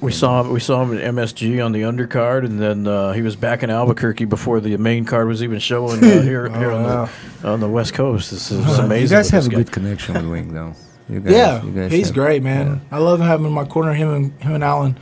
we saw him at MSG on the undercard, and then he was back in Albuquerque before the main card was even showing here wow. on the West Coast. This is you amazing. guys with have this a guy. good connection with Wing, though. You guys, Yeah, you guys he's have- great, man. I love having him in my corner. Him and Alan,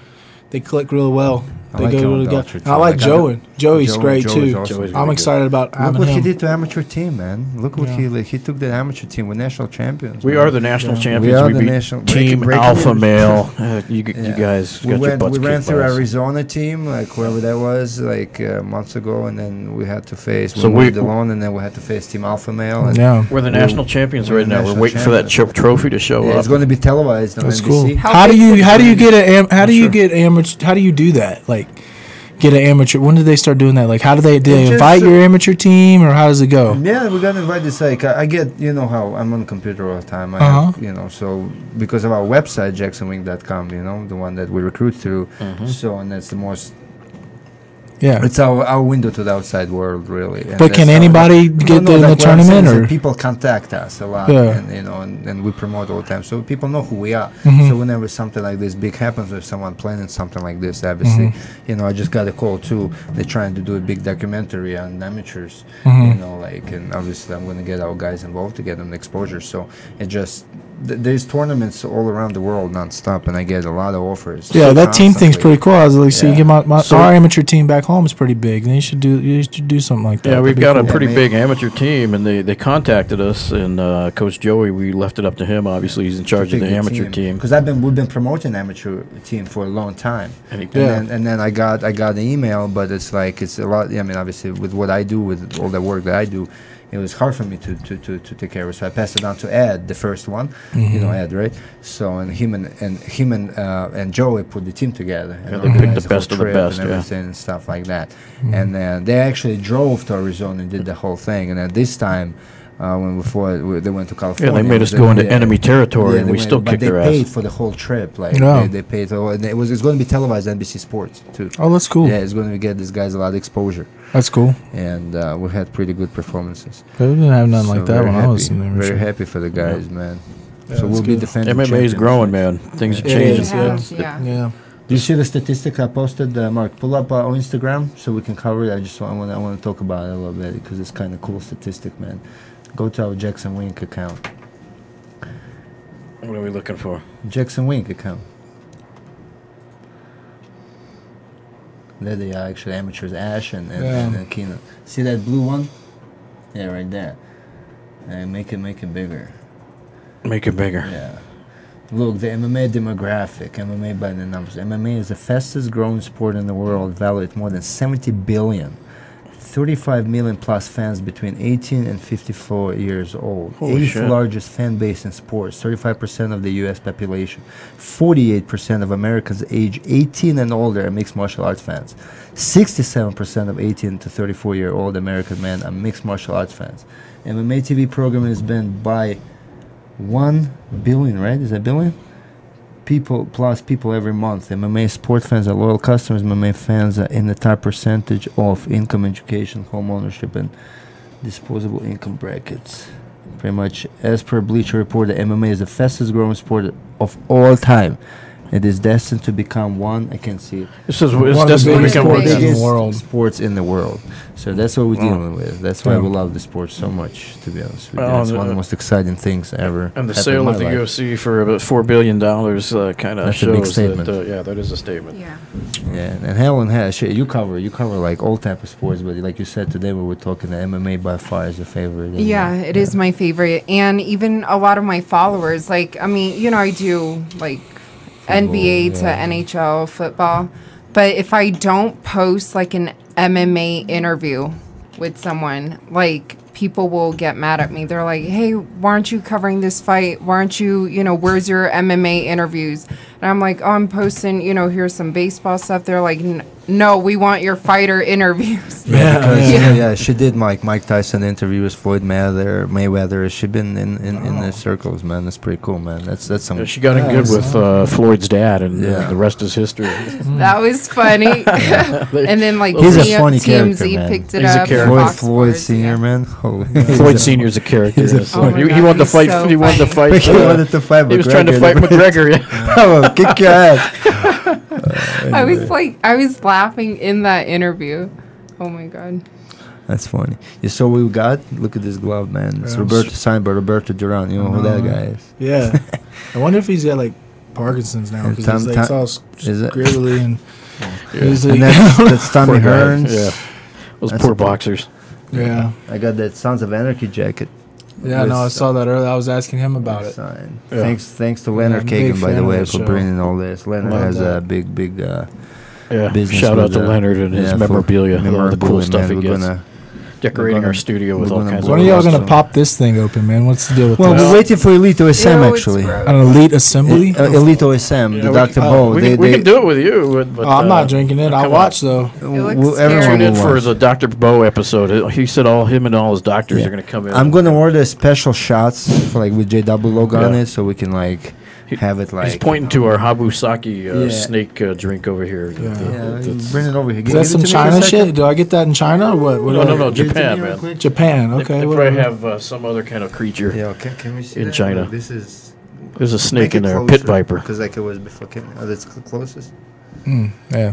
they click really well. I They like go Alan really Belcher, good. too. And I like Like, Joey. Joey's great Joey's too. awesome. Joey's I'm really excited about Look having what him. he did to amateur team, man. Look what Yeah. he took that amateur team with national champions. We man. are the national Yeah. champions. We are We the beat national- Team breaking Alpha news. Male. You Yeah. guys We got your went. butts We ran kicked through by us. Arizona team, like whoever that was, like months ago, and then we had to face. So we we- moved alone, and then we had to face Team Alpha Male. And Yeah. We're the We're- national champions we're right the now. We're national waiting for that champions. trophy to show Yeah, up. it's going to be televised on That's NBC. cool. How How do big's you the how do you tournament? get a how do you Sure. get amateur? How do you do that? Like, get an amateur. When did they start doing that? Like, how do they just- invite your amateur team, or how does it go? Yeah, we got invited. It's like I get, you know how I'm on the computer all the time. I Uh-huh. have, you know, so because of our website, jacksonwing.com, you know, the one that we recruit through. So, and that's the most. Yeah. It's our window to the outside world, really. And But can that's how- anybody get No, in the like what I'm saying tournament, is that or people contact us a lot, Yeah. and you know, and we promote all the time, so people know who we are. Mhm. So whenever something like this big happens, or someone planning something like this, obviously, Mm-hmm. you know, I just got a call too. They're trying to do a big documentary on amateurs, Mhm. you know, like, and obviously I'm going to get our guys involved to get them exposure. So it just there's tournaments all around the world nonstop, and I get a lot of offers. yeah, that team thing's constantly. pretty cool. I was like, so you Yeah. get my So- our amateur team back home is pretty big. Then you should do something like that. Yeah, we've That'd be got a cool. pretty Yeah, big amateur team, and they contacted us, and Coach Joey, we left it up to him. Obviously, he's in charge of the amateur team. Because we've been promoting amateur team for a long time. And he- Yeah. And then I got an email, but it's like it's a lot. I mean, obviously, with what I do, with all the work that I do, it was hard for me to take care of it. So I passed it on to Ed, the first one. You know Ed, right? So and him and Joey put the team together. And Yeah, they picked organized the whole best of the trip best, and yeah. everything and stuff like that. And then they actually drove to Arizona and did the whole thing. And at this time. when before they went to Yeah, California. they made us go into enemy territory, and we still kicked their ass. But they paid ass. for the whole trip. Like Yeah. they paid. And it's going to be televised NBC Sports too. Oh, that's cool. Yeah, it's going to get these guys a lot of exposure, That's cool. and we had pretty good performances. But we didn't have nothing like that very when happy, I was in there. Very happy for the guys, man. Yeah, So we'll that's be good. defending. MMA is champions. growing, man. Things are It changing. is, Yeah. Yeah. Do you see the statistic I posted, Mark? Pull up on Instagram so we can cover it. I want to talk about it a little bit because it's kind of cool statistic, man. Go to our Jackson Wink account. What are we looking for? Jackson Wink account. There they are, actually, amateurs, Ash and Keenan. See that blue one? Yeah, right there. Make it bigger. Make it bigger. Yeah. Look, the MMA demographic, MMA by the numbers. MMA is the fastest growing sport in the world, valued at more than 70 billion. 35 million plus fans between 18 and 54 years old. Holy Eighth shit. largest fan base in sports. 35% of the U.S. population. 48% of Americans age 18 and older are mixed martial arts fans. 67% of 18 to 34-year-old American men are mixed martial arts fans. MMA TV programming has been by 1 billion, right? Is that billion? People every month. MMA sport fans are loyal customers. MMA fans are in the top percentage of income, education, home ownership, and disposable income brackets. Pretty much, as per Bleacher Report, the MMA is the fastest growing sport of all time. It is destined to become one. I can see it. It says One it's of the destined to biggest become sports in the biggest world. sports in the world. So that's what we're dealing with. That's why Yeah. we love the sport so much. To be honest with you, Well, it's one of the most exciting things ever. And the happened in sale my of the life. UFC for about $4 billion kind of That's a big shows statement. that. Yeah, that is a statement. Yeah. Yeah, and hell and hell, shit, you cover like all type of sports, but like you said today, we were talking, the MMA by far is your favorite. isn't Yeah, it is my favorite. And even a lot of my followers, like, I mean, you know, I do like NBA to yeah. NHL football. But if I don't post like an MMA interview with someone, like, people will get mad at me. They're like, hey, why aren't you covering this fight? Why aren't you, where's your MMA interviews? And I'm like, oh, I'm posting, here's some baseball stuff. They're like, no, we want your fighter interviews. Yeah, she did Mike Tyson interviews, Floyd Mayweather. She's been in the circles, man. That's pretty cool, man. That's some. Yeah, she got in good with Floyd's dad, and the rest is history. That was funny. And then like He's a funny character, TMZ man. picked it He's a up. character. Fox Floyd Sports, Senior, yeah. man. Holy. Floyd Senior's a character. He's a yes. Oh my he God, wanted to he's fight. so He wanted to funny. fight. He wanted to fight. He was trying to fight McGregor. Yeah. Bravo, kick your ass. I was laughing in that interview. Oh my God. That's funny. You saw what we got? Look at this glove, man. It's Yeah. Roberto signed by Roberto Duran. You know who that guy is? Yeah. I wonder if he's got like Parkinson's now because he's like it's all is it? scribbly and Yeah. he's And like, that's Tommy Poor guy. Hearns. Yeah, those That's poor a- boxers. yeah. I got that Sons of Anarchy jacket. Yeah, no, I saw that earlier. I was asking him about it. Signed. Yeah. Thanks to Leonard Yeah, I'm a big Kagan, by fan the of way, that for show. bringing all this. Leonard Love has that. a big Yeah, business. shout out with, to Leonard and his for memorabilia, all the cool memorabilia, stuff man. he We're gets. gonna- Decorating we're our gonna- studio with we're all gonna kinds go of. When are y'all awesome. gonna pop this thing open, man? What's the deal with Well, that? we're waiting for Elite OSM, Ew, it's actually. gross. An elite assembly? Elite OSM, Yeah, the we- Dr. Bo. we can do it with you. But, Oh, I'm not drinking it. I'll come watch though. It looks Everyone scary. Tune in will for watch. the Dr. Bo episode. He said him and all his doctors Yeah. are going to come in. I'm gonna order special shots for like with JW logo on Yeah. it, so we can like have it like. He's pointing to our Habusaki Yeah. snake drink over here. Yeah. Yeah, bring it over here. Is that some China shit? Do I get that in China or what? What No, do I- no, Give it to Japan, me real man. quick. Japan. They Okay. probably whatever. have some other kind of creature. Yeah, can we see In that? China. Look, this is. There's a snake in there, a pit viper. Because like it was before. Oh, that's the closest. Yeah.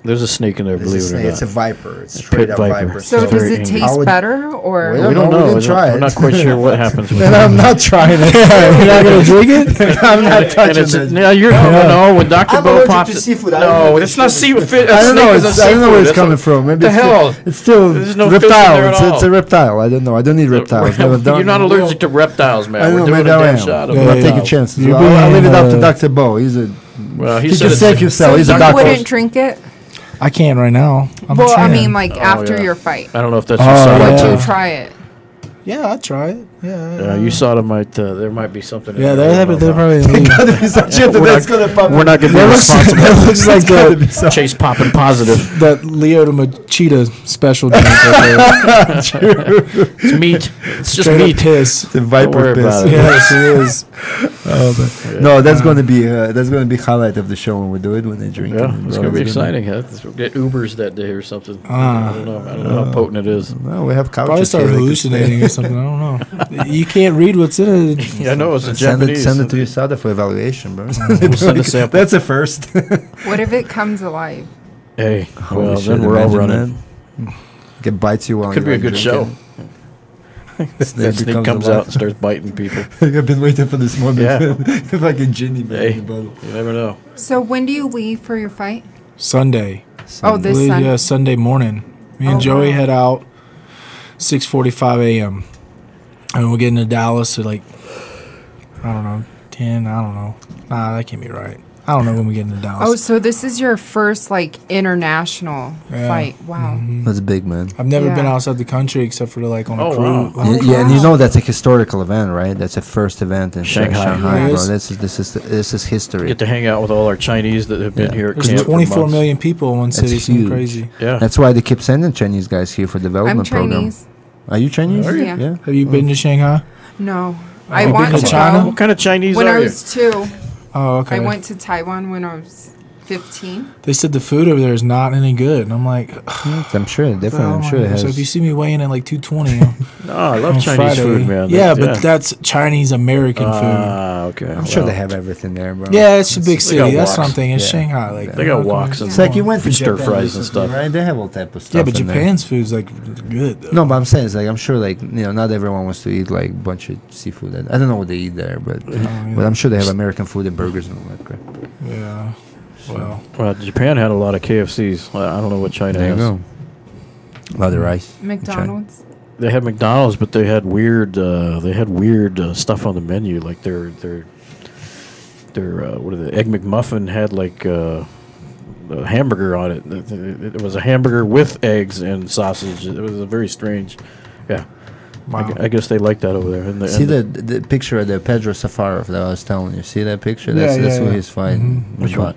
There's a snake in there, It's a believe it snake, or it's a not. viper. It's A straight pit up viper. viper. So It's does very it angry. taste I would- better or? We We don't don't know, we know. didn't try I'm it. not quite sure what happens with And that. I'm not trying it. You're not gonna drink it? I'm not And touching it's, that. no, you're no. When Dr. I'm Bo allergic pops to it, seafood. I don't know no, what it's this not shit is. seafood. I don't know. I I don't know where it's coming from. Maybe the it's hell? It's still There's no fish in reptile. there at It's a all. reptile. I don't know. I don't need reptiles. Never done. You're not allergic to reptiles, man. I We're know, doing maybe a I damn am. shot of Yeah, But I'll yeah. take a chance. You're I'll leave it up to being, Dr. Bo. He's a. Well, He said can it's- save himself. So He's a you doctor. wouldn't drink it? I can't right now. I'm Well, I trying. mean, like after yeah. your fight. I don't know if that's Oh, your yeah. Would side. you try it? Yeah, I'd try it. Yeah. You sodomite. There might be something. Yeah, in they're there. probably. Gotta be some shit that's gonna pop. We're not going to be That responsible. looks like the Chase popping positive. that Leo the Machida special drink. Right It's meat. It's just Straight up meat. piss. The Don't Viper worry piss. about it. Yes, it is. Oh, man. No, that's gonna be highlight of the show when we do it when they drink. Yeah, it. it's going to be exciting. Huh? We'll get Ubers that day or something. Ah. I don't know how potent it is. Well, we have couches. Probably start here, they can stay. hallucinating or something. I don't know. You can't read what's in it. Yeah, I know it's in Send it Japanese. to your SADA for evaluation, bro. We'll send a sample. That's a first. What if it comes alive? Hey, Holy well, shit, then we're all imagine running. that. It bites you while Could be you're a good show. drinking. That snake becomes comes alive. out and starts biting people. I've been waiting for this moment. Yeah. Like a genie man Hey, in the bottle. you never know. So when do you leave for your fight? Sunday. Oh, this Believe, Sunday. yeah, Sunday morning. Me and Oh, Joey wow. head out 6:45 a.m. and we'll get into Dallas at like I don't know 10. I don't know. Nah, that can't be right. I don't know when we get into Dallas. Oh, so this is your first like international Yeah. fight. Wow. That's big, man. I've never been Yeah. outside the country except for like on a Oh, cruise. wow. Oh, Yeah, and you wow. know that's a historical event, right? That's a first event in Shanghai. Shanghai, Yes. bro. This is history. Get to hang out with all our Chinese that have been Yeah. here at There's camp for 24 months. million people in one city. That's Something huge. crazy. Yeah. That's why they keep sending Chinese guys here for I'm development program. Chinese. Are you Chinese? Are you? Yeah. Have you been to Shanghai? No. I you been want to to China? go. What kind of Chinese When are I you? was 2, Oh, okay. I went to Taiwan when I was 15. They said the food over there is not any good, and I'm like, I'm sure, definitely. I'm sure it has. So if you see me weighing in like 220 No, I love on Chinese Friday, food, man. yeah, but that's Chinese American food. Ah, okay. I'm sure they have everything there, bro. Yeah, it's a big They got city. That's what I'm woks. thinking. It's Yeah. Shanghai. Like They got woks and It's like you went to Stir Japan fries and recently, stuff. right? They have all type of stuff. Yeah, but in there. Japan's food's like good. Though. No, but I'm saying it's like I'm sure like not everyone wants to eat like a bunch of seafood. I don't know what they eat there, but I'm sure they have American food and burgers and all that crap. Yeah. Well, Well, Japan had a lot of KFCs. I don't know what China There you has. go. A lot of rice. McDonald's. They had McDonald's, but they had weird. Stuff on the menu, like their what are the Egg McMuffin had like a hamburger on it. It was a hamburger with eggs and sausage. It was a very strange. Yeah, wow. I guess they like that over there. And See the picture of the Pedro Safarov that I was telling you. See that picture? That's who he's fighting. Which one?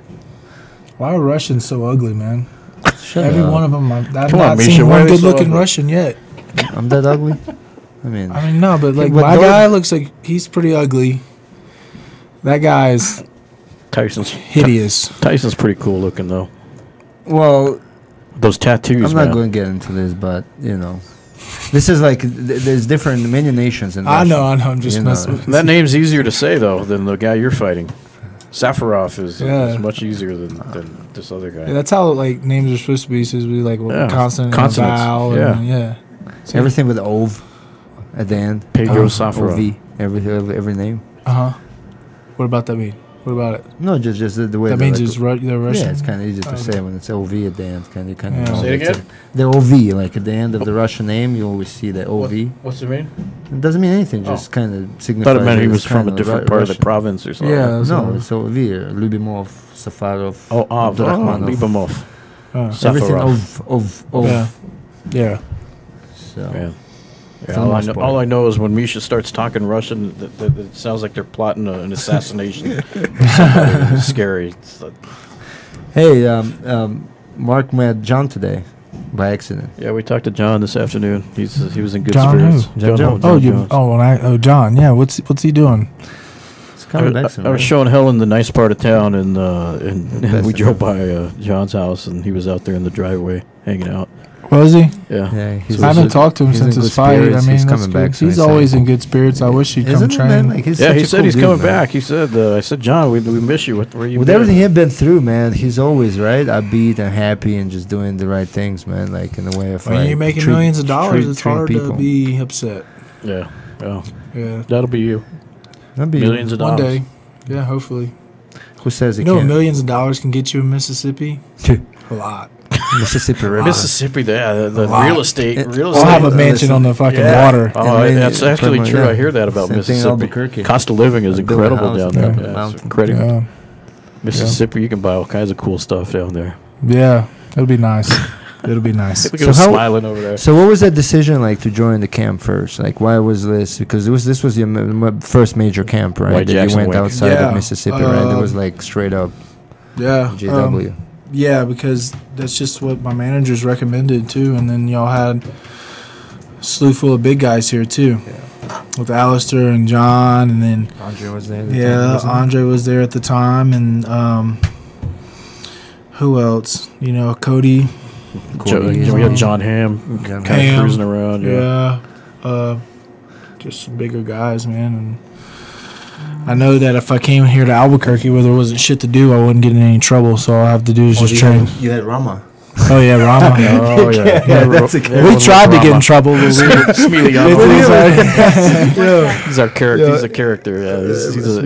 Why are Russians so ugly, man? Shut Every up. one of them. I've Come on, not Misha, seen why are one they so good-looking ugly? Russian yet. I'm that ugly? I mean, No, but like but my those- guy looks like he's pretty ugly. That guy's Tyson's hideous. Tyson's pretty cool looking though. well, Those tattoos, I'm not man. going to get into this, but this is like there's different many nations in I Russia. know. I'm just You know. messing with That name's easier to say though than the guy you're fighting. Safarov is much easier than this other guy. Yeah, that's how like names are supposed to be. Supposed to be like Yeah, consonant, consonants, and vowel, yeah. and yeah. See? Everything with ov at the end. Pedro Safarov. Ov. Every name. What about that mean? What about it? No, just the way That they're means like- it's they're Russian. Yeah, it's kind of easy to Okay. say when it's OV at the end. Kind of Yeah. know Say it that's again? The OV, like at the end of the Russian name, you always see the OV. What's it mean? It doesn't mean anything. Just kind of signifies. Thought it meant he that was it's from a kinda different part of the Russian. province or something. Yeah. that's No, what- it's OV. Lubimov, Safarov. Oh, Abdurrahmanov. Libamov. Everything Safarov. of. Yeah. Yeah. So. Yeah. For Yeah, the most part. all I know is when Misha starts talking Russian, it sounds like they're plotting an assassination. It's scary. It's like, Hey, Mark met John today by accident. yeah, we talked to John this afternoon. He was in good John who? spirits. John Jones. Oh, Jones. John. Yeah. What's he doing? It's coming back soon. I was right? showing Helen the nice part of town, and we Best drove by John's house, and he was out there in the driveway hanging out. Was he? Yeah. Yeah, he's I haven't it- talked to him he's since in his good fight. spirits. I mean, He's that's coming good. back, so He's he always said. in good spirits. I wish he'd come Isn't it, man? train. Like, he's Yeah, such he a said cool he's dude, coming man. back. He said, I said, John, we miss you. Where you With been? everything he'd been through, man, he's always right, upbeat and happy, and just doing the right things, man. Like in the way of When like, you're making treat- millions of dollars, treat- it's treat hard people. to be upset. Yeah. Well, Yeah. that'll be you. That'd be Millions of One dollars. day. Yeah, hopefully. Who says You it know what can't? millions of dollars can get you in Mississippi? A lot. Mississippi River. Mississippi, the lot. real estate. Real I'll estate. have a mansion on the fucking water. Oh, And that's then- actually true. yeah. I hear that about Same thing in Mississippi. Albuquerque. Cost of living is Like building incredible a down house there. on the Yeah, it's mountain. incredible. Yeah. Mississippi, you can buy all kinds of cool stuff down there. Yeah. It'll be nice. It'll be nice. Look at him smiling over there. So what was that decision like to join the camp first? Like, why was this? Because this was your first major camp, right? White That Jackson you went Wink. outside Yeah, of Mississippi, right? It was like straight up Yeah. JW. Yeah, because that's just what my managers recommended too. And then y'all had a slew full of big guys here too, with Alistair and John, and then Andre was there. Andre was there at the time, and who else? You know, Cody. We had John Hamm kind of cruising around. Just some bigger guys, man. And I know that if I came here to Albuquerque where there wasn't shit to do, I wouldn't get in any trouble. So all I have to do is just train. You had Rama. Oh yeah, Rama. Oh yeah. We tried to get in trouble, but He's our character. He's a character. Yeah,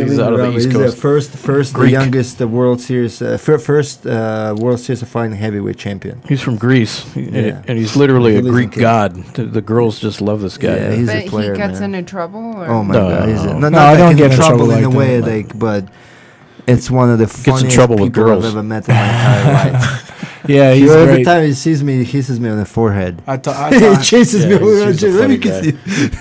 he's out of the East Coast. First the youngest World Series, first World Series of Fighting heavyweight champion. He's from Greece, and he's literally a Greek god. The girls just love this guy. Yeah, he's But a player, he gets man. into trouble? Or? Oh my No. god! He's No, not I like don't in get in trouble trouble in a like way, that. like, but it's one of the funniest trouble with people I've girls. ever met in my entire life. yeah, he's Every great. time he sees me, he kisses me on the forehead. I He chases me Yeah, around. he's a Let me funny kiss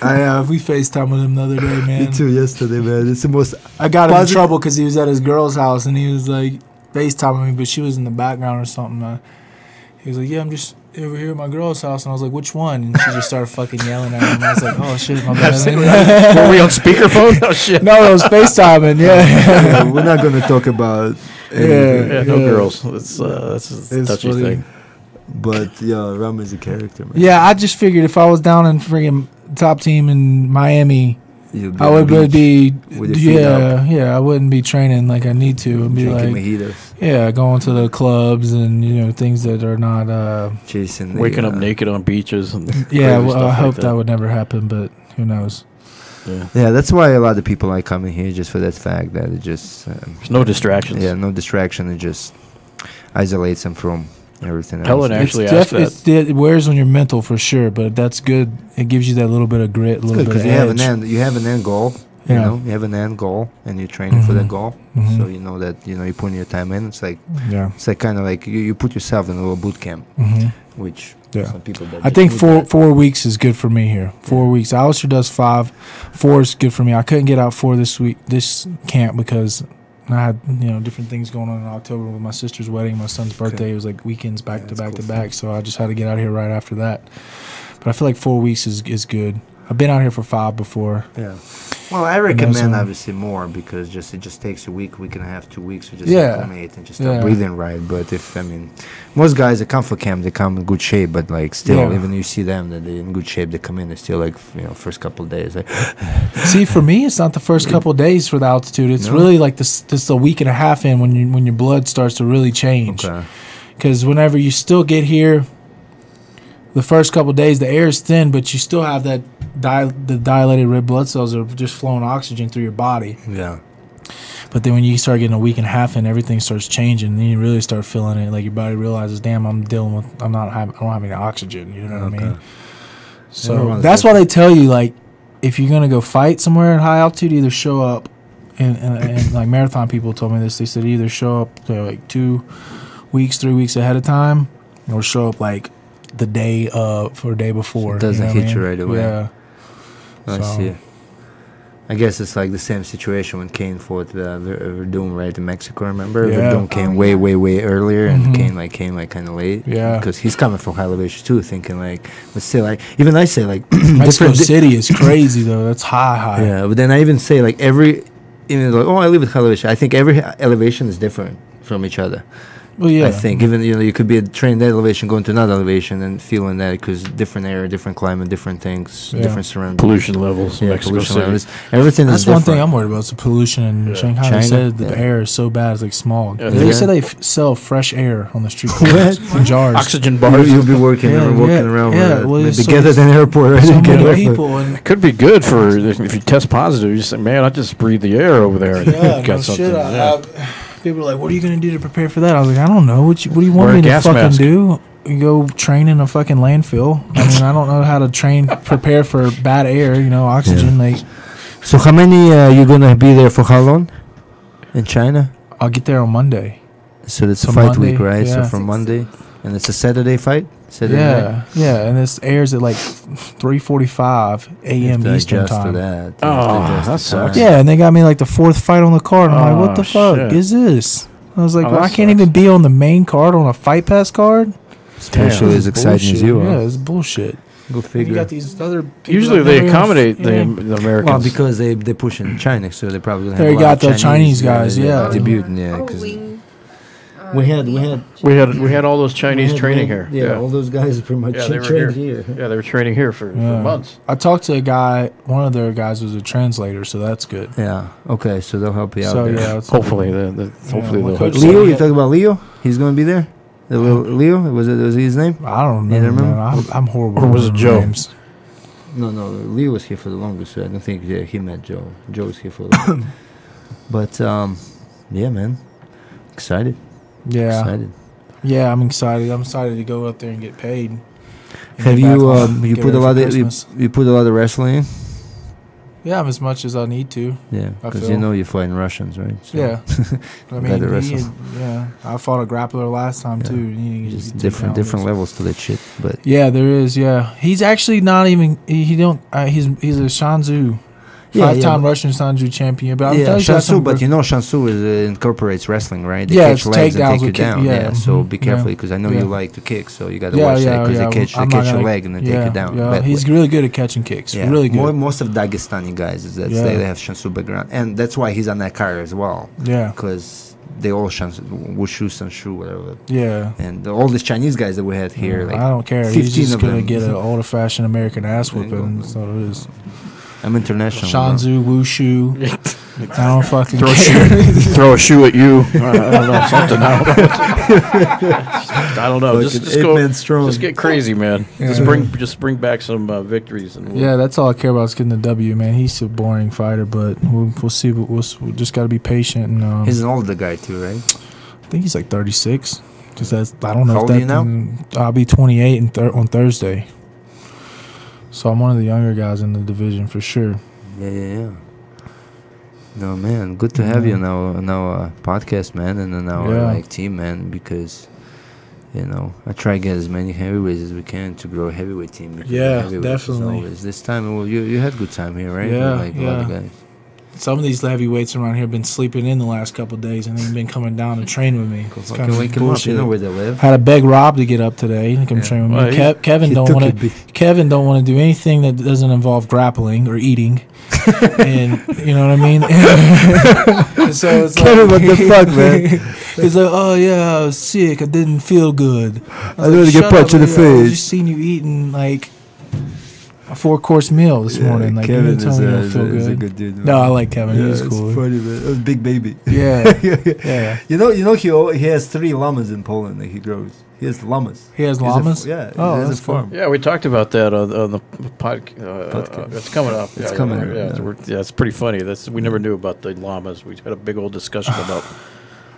guy. you. we FaceTime with him the other day, man. Me too. Yesterday, man. It's the most. I got him in Positive- trouble because he was at his girl's house and he was like FaceTiming me, but she was in the background or something. He was like, "Yeah, I'm just over here at my girl's house," and I was like, "Which one?" And she just started fucking yelling at him. I was like, "Oh shit, my bad." Were we on speakerphone? Oh shit. No, it was FaceTiming. Yeah. We're not gonna talk about. Yeah, no girls. That's a It's touchy funny. thing. But yeah, Ram is a character, man. Yeah, I just figured if I was down in friggin' top team in Miami, You'll be I on would the beach be, with your feet up, yeah, I wouldn't be training like I need to. I'd be drinking like, mojitos, yeah, going to the clubs and things that are not. chasing. The, Waking up naked on beaches. And Yeah, crazy well, stuff I like hope that would never happen, but who knows? Yeah. Yeah, that's why a lot of people like coming here just for that fact that it just. There's no distractions. Yeah, no distraction. It just isolates them from everything else. Helen actually asked that. It wears on your mental for sure, but that's good. It gives you that little bit of grit, a little bit because of you have an edge. end. You have an end goal. Yeah. You know, you have an end goal, and you're training for that goal. Mhm. So you know that you're putting your time in. It's like Yeah. kind of like you put yourself in a little boot camp, hmm which Yeah. some people. That I just think need four that. 4 weeks is good for me here. 4 weeks. Alistair does 5. 4 is good for me. I couldn't get out 4 this camp because I had different things going on in October with my sister's wedding, my son's birthday. It was like weekends back to that's back cool to for back. So I just had to get out here right after that. But I feel like 4 weeks is good. I've been out here for 5 before. Yeah. Well, I then recommend some- obviously more because it just takes a week and a half, 2 weeks to just Yeah. acclimate and just start Yeah. breathing right. But most guys that come for camp, they come in good shape, but like still, Yeah. even you see them that they're in good shape, they come in, they're still like first couple of days. Like, See, for me, it's not the first couple of days for the altitude. It's No? really like this a week and a half in when your blood starts to really change. okay. Because whenever you still get here, the first couple of days, the air is thin, but you still have that the dilated red blood cells are just flowing oxygen through your body. Yeah. But then when you start getting a week and a half in, everything starts changing. And then you really start feeling it. Like your body realizes, damn, I don't have any oxygen. You know what I mean? So Everyone's that's why they tell you, like, if you're gonna go fight somewhere at high altitude, either show up, and like marathon people told me this. They said either show up like 2 weeks, 3 weeks ahead of time, or show up like the day for a day before. It doesn't know what I hit you mean? right away. Yeah. I So- see. I guess it's like the same situation when Kane fought Verdun, right, in Mexico. Remember, Yeah. Verdun came Oh, way, yeah. way, way earlier, and Mhm. came kind of late. Yeah. because he's coming from high elevation too, thinking like, but still, like even I say like Mexico different. City is crazy though. That's high. Yeah, but then I even say like even like, oh, I live at high elevation. I think every elevation is different from each other. Well, yeah. I think even you could be trained that elevation, going to another elevation, and feeling that because different air, different climate, different things, Yeah. different surroundings. Pollution levels. Yeah, Mexico pollution City. levels. Everything That's is one different. thing I'm worried about. Is the pollution in Yeah. Shanghai. China? They said the Yeah. air is so bad. It's like smog. Yeah. They Yeah. said they sell fresh air on the street corners in jars. Oxygen bars. You'll be working around yeah, with well, maybe so- get at an airport. Right? So Get many away from- people and Could be good for if you test positive. You say, man, I just breathed the air over there. And yeah, got no something. shit. Yeah. People are like, "What are you gonna do to prepare for that?" I was like, "I don't know. What do you want Wear a me to gas fucking mask. do? You go train in a fucking landfill? I mean, I don't know how to prepare for bad air. Oxygen. Like, So how many you gonna be there for? How long? In China? I'll get there on Monday. So it's So a fight Monday, week, right? So yeah. from Monday, and it's a Saturday fight. Saturday night? Yeah, and this airs at like 3:45 a.m. To Eastern adjust to time. that. That sucks. Yeah, and they got me like the 4th fight on the card. I'm like, what the fuck shit. is this? I was like, Oh, well, I that can't sucks. even be on the main card on a Fight Pass card. Especially as exciting as you Yeah, are. it's bullshit. Go You figure. got these other people Usually that they never even- accommodate the yeah. Americans. Well, because they push in China, so they probably have They a lot got of the Chinese guys, yeah. debuting, yeah. Oh, 'Cause Wing. we had we had all those Chinese training here. Yeah, all those guys are pretty much Yeah, they were trained here. here. Yeah, they were training here for Yeah. months. I talked to a guy. One of their guys was a translator, so that's good. Yeah. Okay, so they'll help you out So there. yeah, it's Hopefully, hopefully my they'll. coach Leo, said- you talking about Leo? He's gonna be there. The little Leo was he his name? I don't You know. don't remember? Man. I'm horrible. Or was it with Joe? names. No, Leo was here for the longest. So I don't think he met Joe. Joe was here for the longest. But yeah, man, excited. Yeah, Excited. yeah, I'm excited. I'm excited to go up there and get paid. And Have get back you home, you get put a ready lot for of Christmas. you put a lot of wrestling in? Yeah, as much as I need to. Yeah, I because feel- you know you're fighting Russians, right? So Yeah, I Gotta mean, wrestle. yeah, I fought a grappler last time Yeah. too. You need to just get different down. different levels to that shit. But Yeah, there is. Yeah, he's actually not even. He don't. He's a Shanzu, Yeah, five-time but- Russian Shanzu champion. But I'm yeah, telling you, got Shansu, some but gr- you know Shansu is incorporates wrestling, right? They Yeah, catch it's legs and takedowns take you with kick- down. yeah, So mhm, be careful yeah, because I know yeah. you like to kick, so you got to Yeah, watch that yeah, because yeah. they I'm not catch your gonna- leg and they take you down. Yeah, Bad he's way. really good at catching kicks. Yeah, Really good. Most of Dagestani guys is that Yeah. they have Shansu background, and that's why he's on that card as well. Yeah, Because they all Shansu, Wushu, Sanshu, whatever. yeah. And all these Chinese guys that we had here, like I don't care. 15 He's just of gonna them. get an old-fashioned American ass There you whooping. go. That's what it is. I'm international. bro. Shanzu, Wushu. I don't fucking Throw a care. throw a shoe at you. I don't know something. I don't know. Like Just an go. 8-man strong. Just get crazy, man. Yeah. Just bring back some victories. And we'll, Yeah, that's all I care about is getting the W, man. He's a boring fighter, but we'll see. But we'll just got to be patient. And He's an older guy too, right? I think he's like 36. Cause that's I don't know How if old are that. you now? I'll be 28 on Thursday. So I'm one of the younger guys in the division for sure. Yeah. No, man, good to have you Yeah. on our podcast, man, and on our Yeah. like team, man, because I try to get as many heavyweights as we can to grow a heavyweight team. because Yeah, the heavyweights is definitely. always- This time, well, you had good time here, right? Yeah, Like a lot of yeah. guys. Some of these heavyweights around here have been sleeping in the last couple of days, and they've been coming down to train with me. It's Fucking kind of wake him up. bullshit. You know where they live. Had to beg Rob to get up today and come Yeah. train with Well, me. he- Kevin he don't took want it to. big. Kevin don't want to do anything that doesn't involve grappling or eating, and you know what I mean. And so it's Kevin, like, what the fuck, man? He's like, oh yeah, I was sick. I didn't feel good. I wanted to get "Shut punched up, in the man. I face." just seen you eating like a 4-course meal this morning. Like you didn't tell me you don't feel good. good dude. Man. No, I like Kevin. He's it's cool. funny, man. It was big baby. Yeah, yeah. You know, he has 3 llamas in Poland that he grows. He has llamas. He has He's a f- llamas. yeah, Oh, he has that's a farm. Yeah, we talked about that on the podcast. Podcast. It's coming up. It's coming up, Yeah, yeah. it's pretty funny. We never knew about the llamas. We had a big old discussion about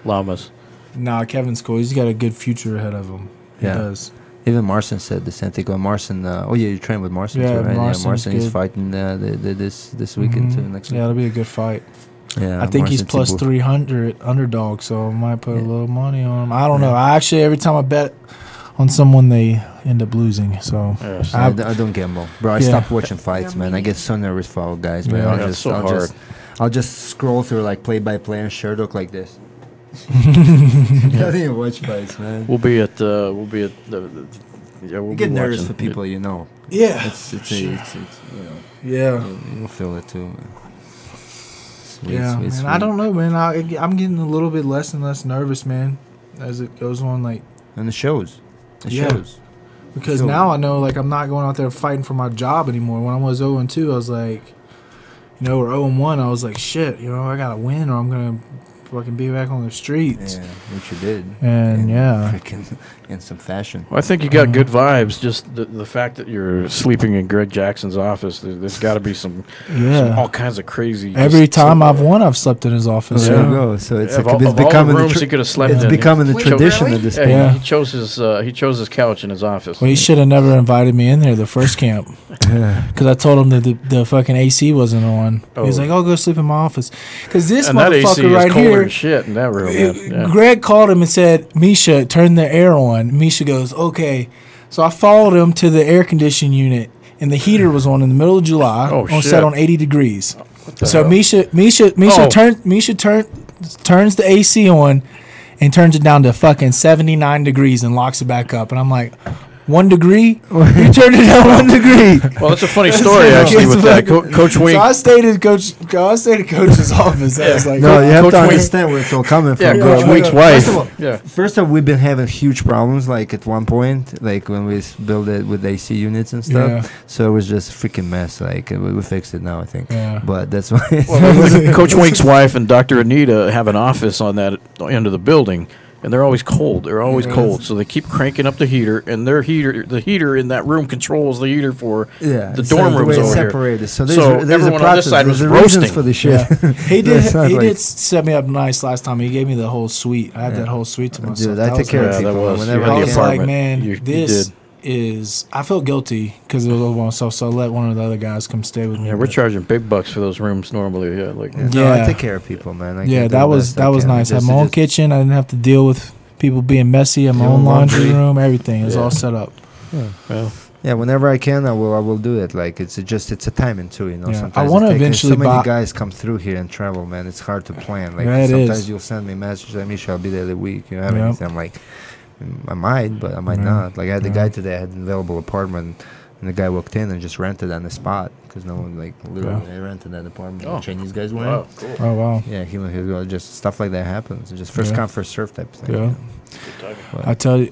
llamas. Nah, Kevin's cool. He's got a good future ahead of him. He Yeah. does. Even Marcin said the same thing. Marcin, you train with Marcin Yeah, too, right? Marcin's Marcin is good. fighting this weekend Mhm. too. Next Yeah, week. it'll be a good fight. Yeah, I think he's Marcin plus Tibur. 300 underdog, so I might put a Yeah. little money on him. I don't know. Yeah. I actually, every time I bet on someone, they end up losing. So Yeah, so- I don't gamble, bro. I Yeah. stopped watching fights, man. I get so nervous for our guys, man. Yeah. Yeah, it's so hard. I'll just scroll through like play by play and Sherlock like this. I don't even watch fights, man. we'll be at the. Yeah, we'll You get be nervous watching. for people you know. yeah, It's yeah, you'll feel it too. Man. Sweet, yeah. sweet, Man, sweet. I don't know, man. I'm getting a little bit less and less nervous, man, as it goes on. Like And the shows. The Yeah. shows. because So- now I know, like I'm not going out there fighting for my job anymore. When I was 0-2, I was like, or 0-1, I was like, shit, I gotta win or I'm gonna fucking be back on the streets. Yeah, which you did. And yeah. Freaking in some fashion. Well, I think you got good vibes. Just the fact that you're sleeping in Greg Jackson's office. There's got to be some all kinds of crazy. Every just- time I've won, I've slept in his office. There Yeah. you go. So it's, Of like, all- it's of all the becoming rooms the he could have slept it's in, becoming a Wait, tradition really? at this Yeah, point. Yeah. he chose his couch in his office. Well, he should have never invited me in there the first camp Yeah. because I told him that the fucking AC wasn't on. He was Oh. like, "Oh, go sleep in my office." Because this and that AC motherfucker is right colder here, than shit in that room. Man. Yeah. Greg called him and said, "Misha, turn the air on." Misha goes, "Okay." So I followed him to the air conditioning unit, and the heater was on in the middle of July. Oh, on shit. set on 80 degrees. So hell? Misha turns the AC on and turns it down to fucking 79 degrees and locks it back up. And I'm like, 1 degree? You turned it down 1 degree. Well, that's a funny story actually with that. Coach Wink. So I stayed at Coach's office. I was like, No, you have Coach to Wink- understand where it's all coming from. Yeah, Coach yeah, Wink's yeah. wife. First of all, Yeah. First off, we've been having huge problems. Like at one point, like when we built it with AC units and stuff. Yeah. So it was just a freaking mess. Like we fixed it now, I think. Yeah. But that's why. Coach Wink's wife and Dr. Anita have an office on that end of the building, and they're always cold. They're always cold, so they keep cranking up the heater, and the heater in that room controls the heater for the dorm rooms over here. separated. So So there's a everyone on this process. side was There's a reasons roasting. for the shit. Yeah. He did. That's not He like- did set me up nice last time. He gave me the whole suite. I had that whole suite to myself. Dude, I That take was care nice. of Yeah, that people. was- you Whenever had I the was can. like, apartment. man, You this did. is. I felt guilty because it was all by myself, so I let one of the other guys come stay with me. Yeah, we're but- charging big bucks for those rooms normally. Yeah, like No, Yeah. I take care of people, man. I Yeah, can do that the was best that I was can. nice. I had Just- my own just- kitchen. I didn't have to deal with people being messy. I had my Your own own laundry laundry. room, everything. It was Yeah. all set up. well, Yeah, whenever I can, I will do it. Like it's a timing too, you know. Yeah. Sometimes I wanna it takes- eventually so many buy- guys come through here and travel, man. It's hard to plan. Like Yeah, it sometimes is. you'll send me messages like, Misha, I'll be there the week. You have Yeah. anything? I'm like, I might, but I might Yeah. not. Like I had the Yeah. guy today. I had an available apartment, and the guy walked in and just rented on the spot because no one like literally they rented that apartment. Oh. The Chinese guys went. wow, cool. Oh wow. Yeah, he just stuff like that happens. It's just first Yeah. come first serve type thing. Yeah. But- I tell you,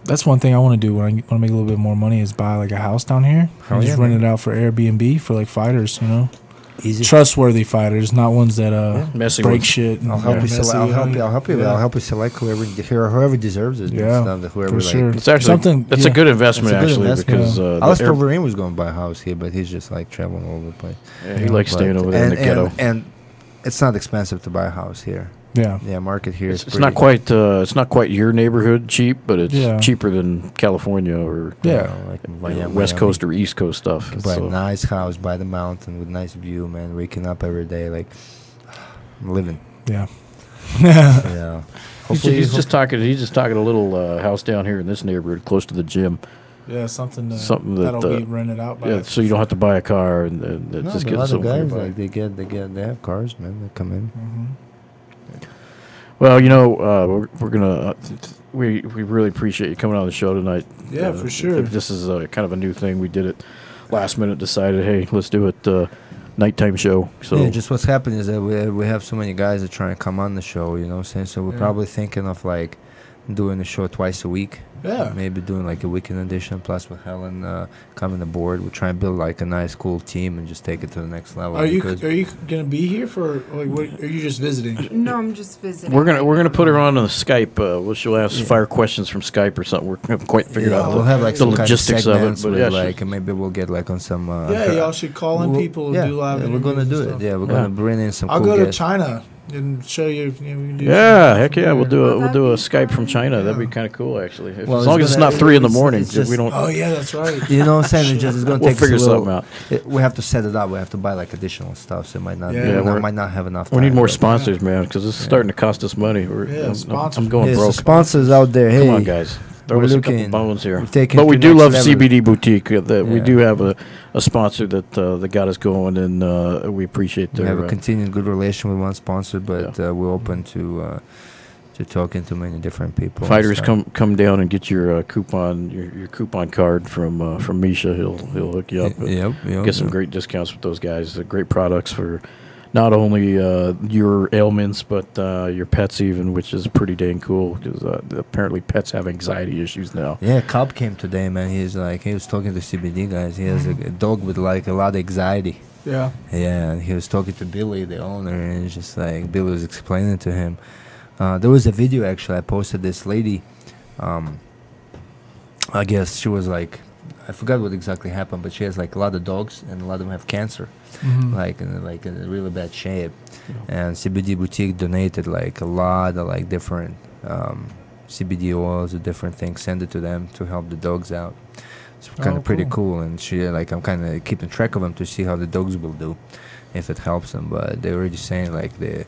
that's one thing I want to do when I want to make a little bit more money is buy like a house down here Hell and just yeah, rent man. it out for Airbnb for like fighters, you know, Easy. trustworthy fighters, not ones that Messing break with- shit. And I'll help are you. messy, I'll help you. yeah. I'll help you. Yeah. I'll help you select whoever deserves it. Yeah, and stuff, whoever for like, sure. It's actually Something- That's yeah. a good investment It's a good actually investment. because Alice the air- Wolverine was going to buy a house here, but he's just like traveling all over the place. yeah, he likes staying over there in the ghetto. And it's not expensive to buy a house here. Yeah. Yeah, market here is It's not quite. It's not quite your neighborhood cheap, but it's Yeah. cheaper than California or Yeah. like West Coast or East Coast stuff. Buy So- a nice house by the mountain with nice view, man. Waking up every day, like I'm living. Yeah. Yeah. He's just talking. He's just talking a little house down here in this neighborhood, close to the gym. Yeah, something that, Something that, that'll be rented out by. Yeah, so you don't have to buy a car, and it No, just but gets other somewhere guys nearby. like they have cars, man. They come in. Well, you know, we're gonna. We really appreciate you coming on the show tonight. Yeah, for sure. This is kind of a new thing. We did it last minute. Decided, hey, let's do it nighttime show. So Yeah, just what's happening is that we have so many guys that try and come on the show, you know what I'm saying? So we're Yeah. probably thinking of like doing the show twice a week. Yeah. Maybe doing like a weekend edition plus with Helen coming aboard. We're trying to build like a nice cool team and just take it to the next level. Are you because- gonna be here for like? What, are you just visiting? No, I'm just visiting. we're gonna put her on Skype. She'll ask fire questions from Skype or something. We haven't quite figured Yeah, out we'll have like the some kind of logistics of it, segments but with, yeah, like and maybe we'll get like on some. Yeah, y'all should call in we'll- people and yeah, do live. yeah, we're gonna interviews do and it. stuff. Yeah, we're Yeah. gonna bring in some. I'll cool go to guests. China and show you. You know, we can do Yeah, something heck from yeah, we'll there. do Well, a that'd Skype be from China. fun. That'd be Yeah. kind of cool, actually. Well, As long as it's it's not gonna- 3 in the it's- morning, it's just- we don't. Oh yeah, that's right. You know what I'm saying? It's gonna We'll take us figure a little, something out. We have to set it up. We have to buy like additional stuff, so it might not. Yeah. be, Yeah, we're- might not have enough. We need time, more but- sponsors, man, because this is starting to cost us money. Yeah, sponsors. I'm going Yeah, so broke. sponsors out there, hey, Come on, guys. Throw we're us a couple looking- bones here. we're taking But we to do next love level. CBD Boutique. That we Yeah. do have a sponsor that got us going, and we appreciate We their. have a continued good relation with one sponsor, but we're open to talking to many different people. and fighters stuff. come down and get your coupon your coupon card from Misha. He'll hook you up. Yep, Get some great discounts with those guys. Great products for not only your ailments but your pets even, which is pretty dang cool because apparently pets have anxiety issues now. Yeah, Cobb came today, man. He was talking to CBD guys. He has a dog with like a lot of anxiety. Yeah. Yeah, and he was talking to Billy, the owner, and it's just like Billy was explaining to him. There was a video actually I posted. This lady, I guess she was like, I forgot what exactly happened, but she has like a lot of dogs, and a lot of them have cancer, like in a really bad shape. And CBD Boutique donated like a lot of like different CBD oils or different things, send it to them to help the dogs out. It's kind of pretty cool, and she like I'm kind of keeping track of them to see how the dogs will do. if it helps them. But they're already saying like it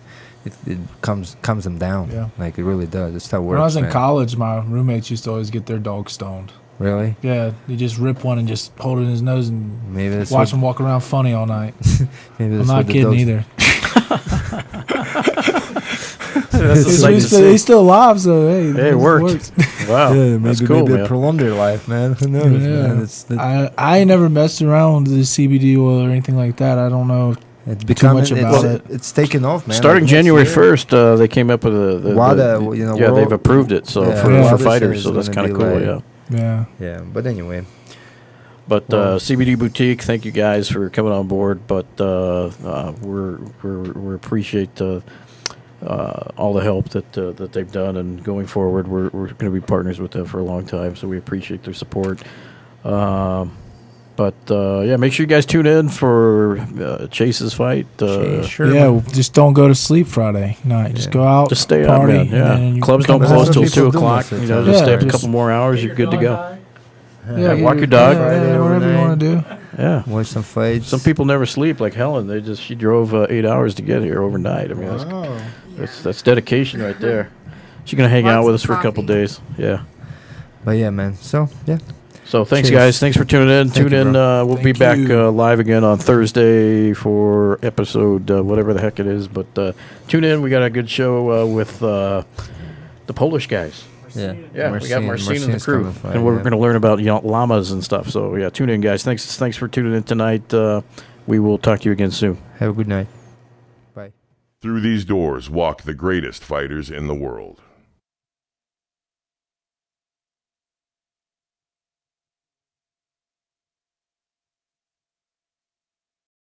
calms them down. Yeah. Like it really does. It's how it works. When I was in man. college, my roommates used to always get their dog stoned. Really? Yeah, they just rip one and just hold it in his nose and Maybe that's watch what, him walk around funny all night. maybe I'm that's not what the kidding dogs- either. That's a sight to see. He's still alive, so hey, Hey, it worked. Wow, Yeah, that's maybe cool, maybe man. it prolonged their life, man. Who knows? Man? Yeah. I ain't never messed around with the CBD oil or anything like that. I don't know. It's becoming much about it's taken off, man. Starting Like, next January year. 1st, they came up with the WADA, you know, yeah, World- they've approved it. So Yeah, for WADA fighters, says so that's it's kind of gonna cool. be Yeah. like- Yeah. Yeah, but anyway, But Well- CBD Boutique, thank you guys for coming on board. But we appreciate all the help that they've done, and going forward, we're going to be partners with them for a long time. So we appreciate their support. But yeah, make sure you guys tune in for Chase's fight. Sherman. Yeah, just don't go to sleep Friday night. Just Yeah. go out, Just stay party, out, man. and then Yeah, you clubs come don't That's close what till people 2 do o'clock. most of You the know, time. just stay Yeah, up a just- couple more hours. You're good to go. Yeah, walk your dog. Yeah, whatever you want to do. Yeah. Watch some fights. Some people never sleep, like Helen. She drove 8 hours to get here overnight. I mean, that's dedication right there. She's gonna hang out Lots with of us for a couple coffee. days. Yeah. But yeah, man. So yeah, So thanks, Cheers. guys. Thanks for tuning in. Thank Tune you, in. bro. We'll be Thank back you. live again on Thursday for episode whatever the heck it is. But tune in. We got a good show with the Polish guys. yeah, Yeah, we got Marcin and the crew, coming by, and we're yeah. going to learn about llamas and stuff. So yeah, tune in, guys. Thanks for tuning in tonight. We will talk to you again soon. Have a good night. Bye. Through these doors walk the greatest fighters in the world.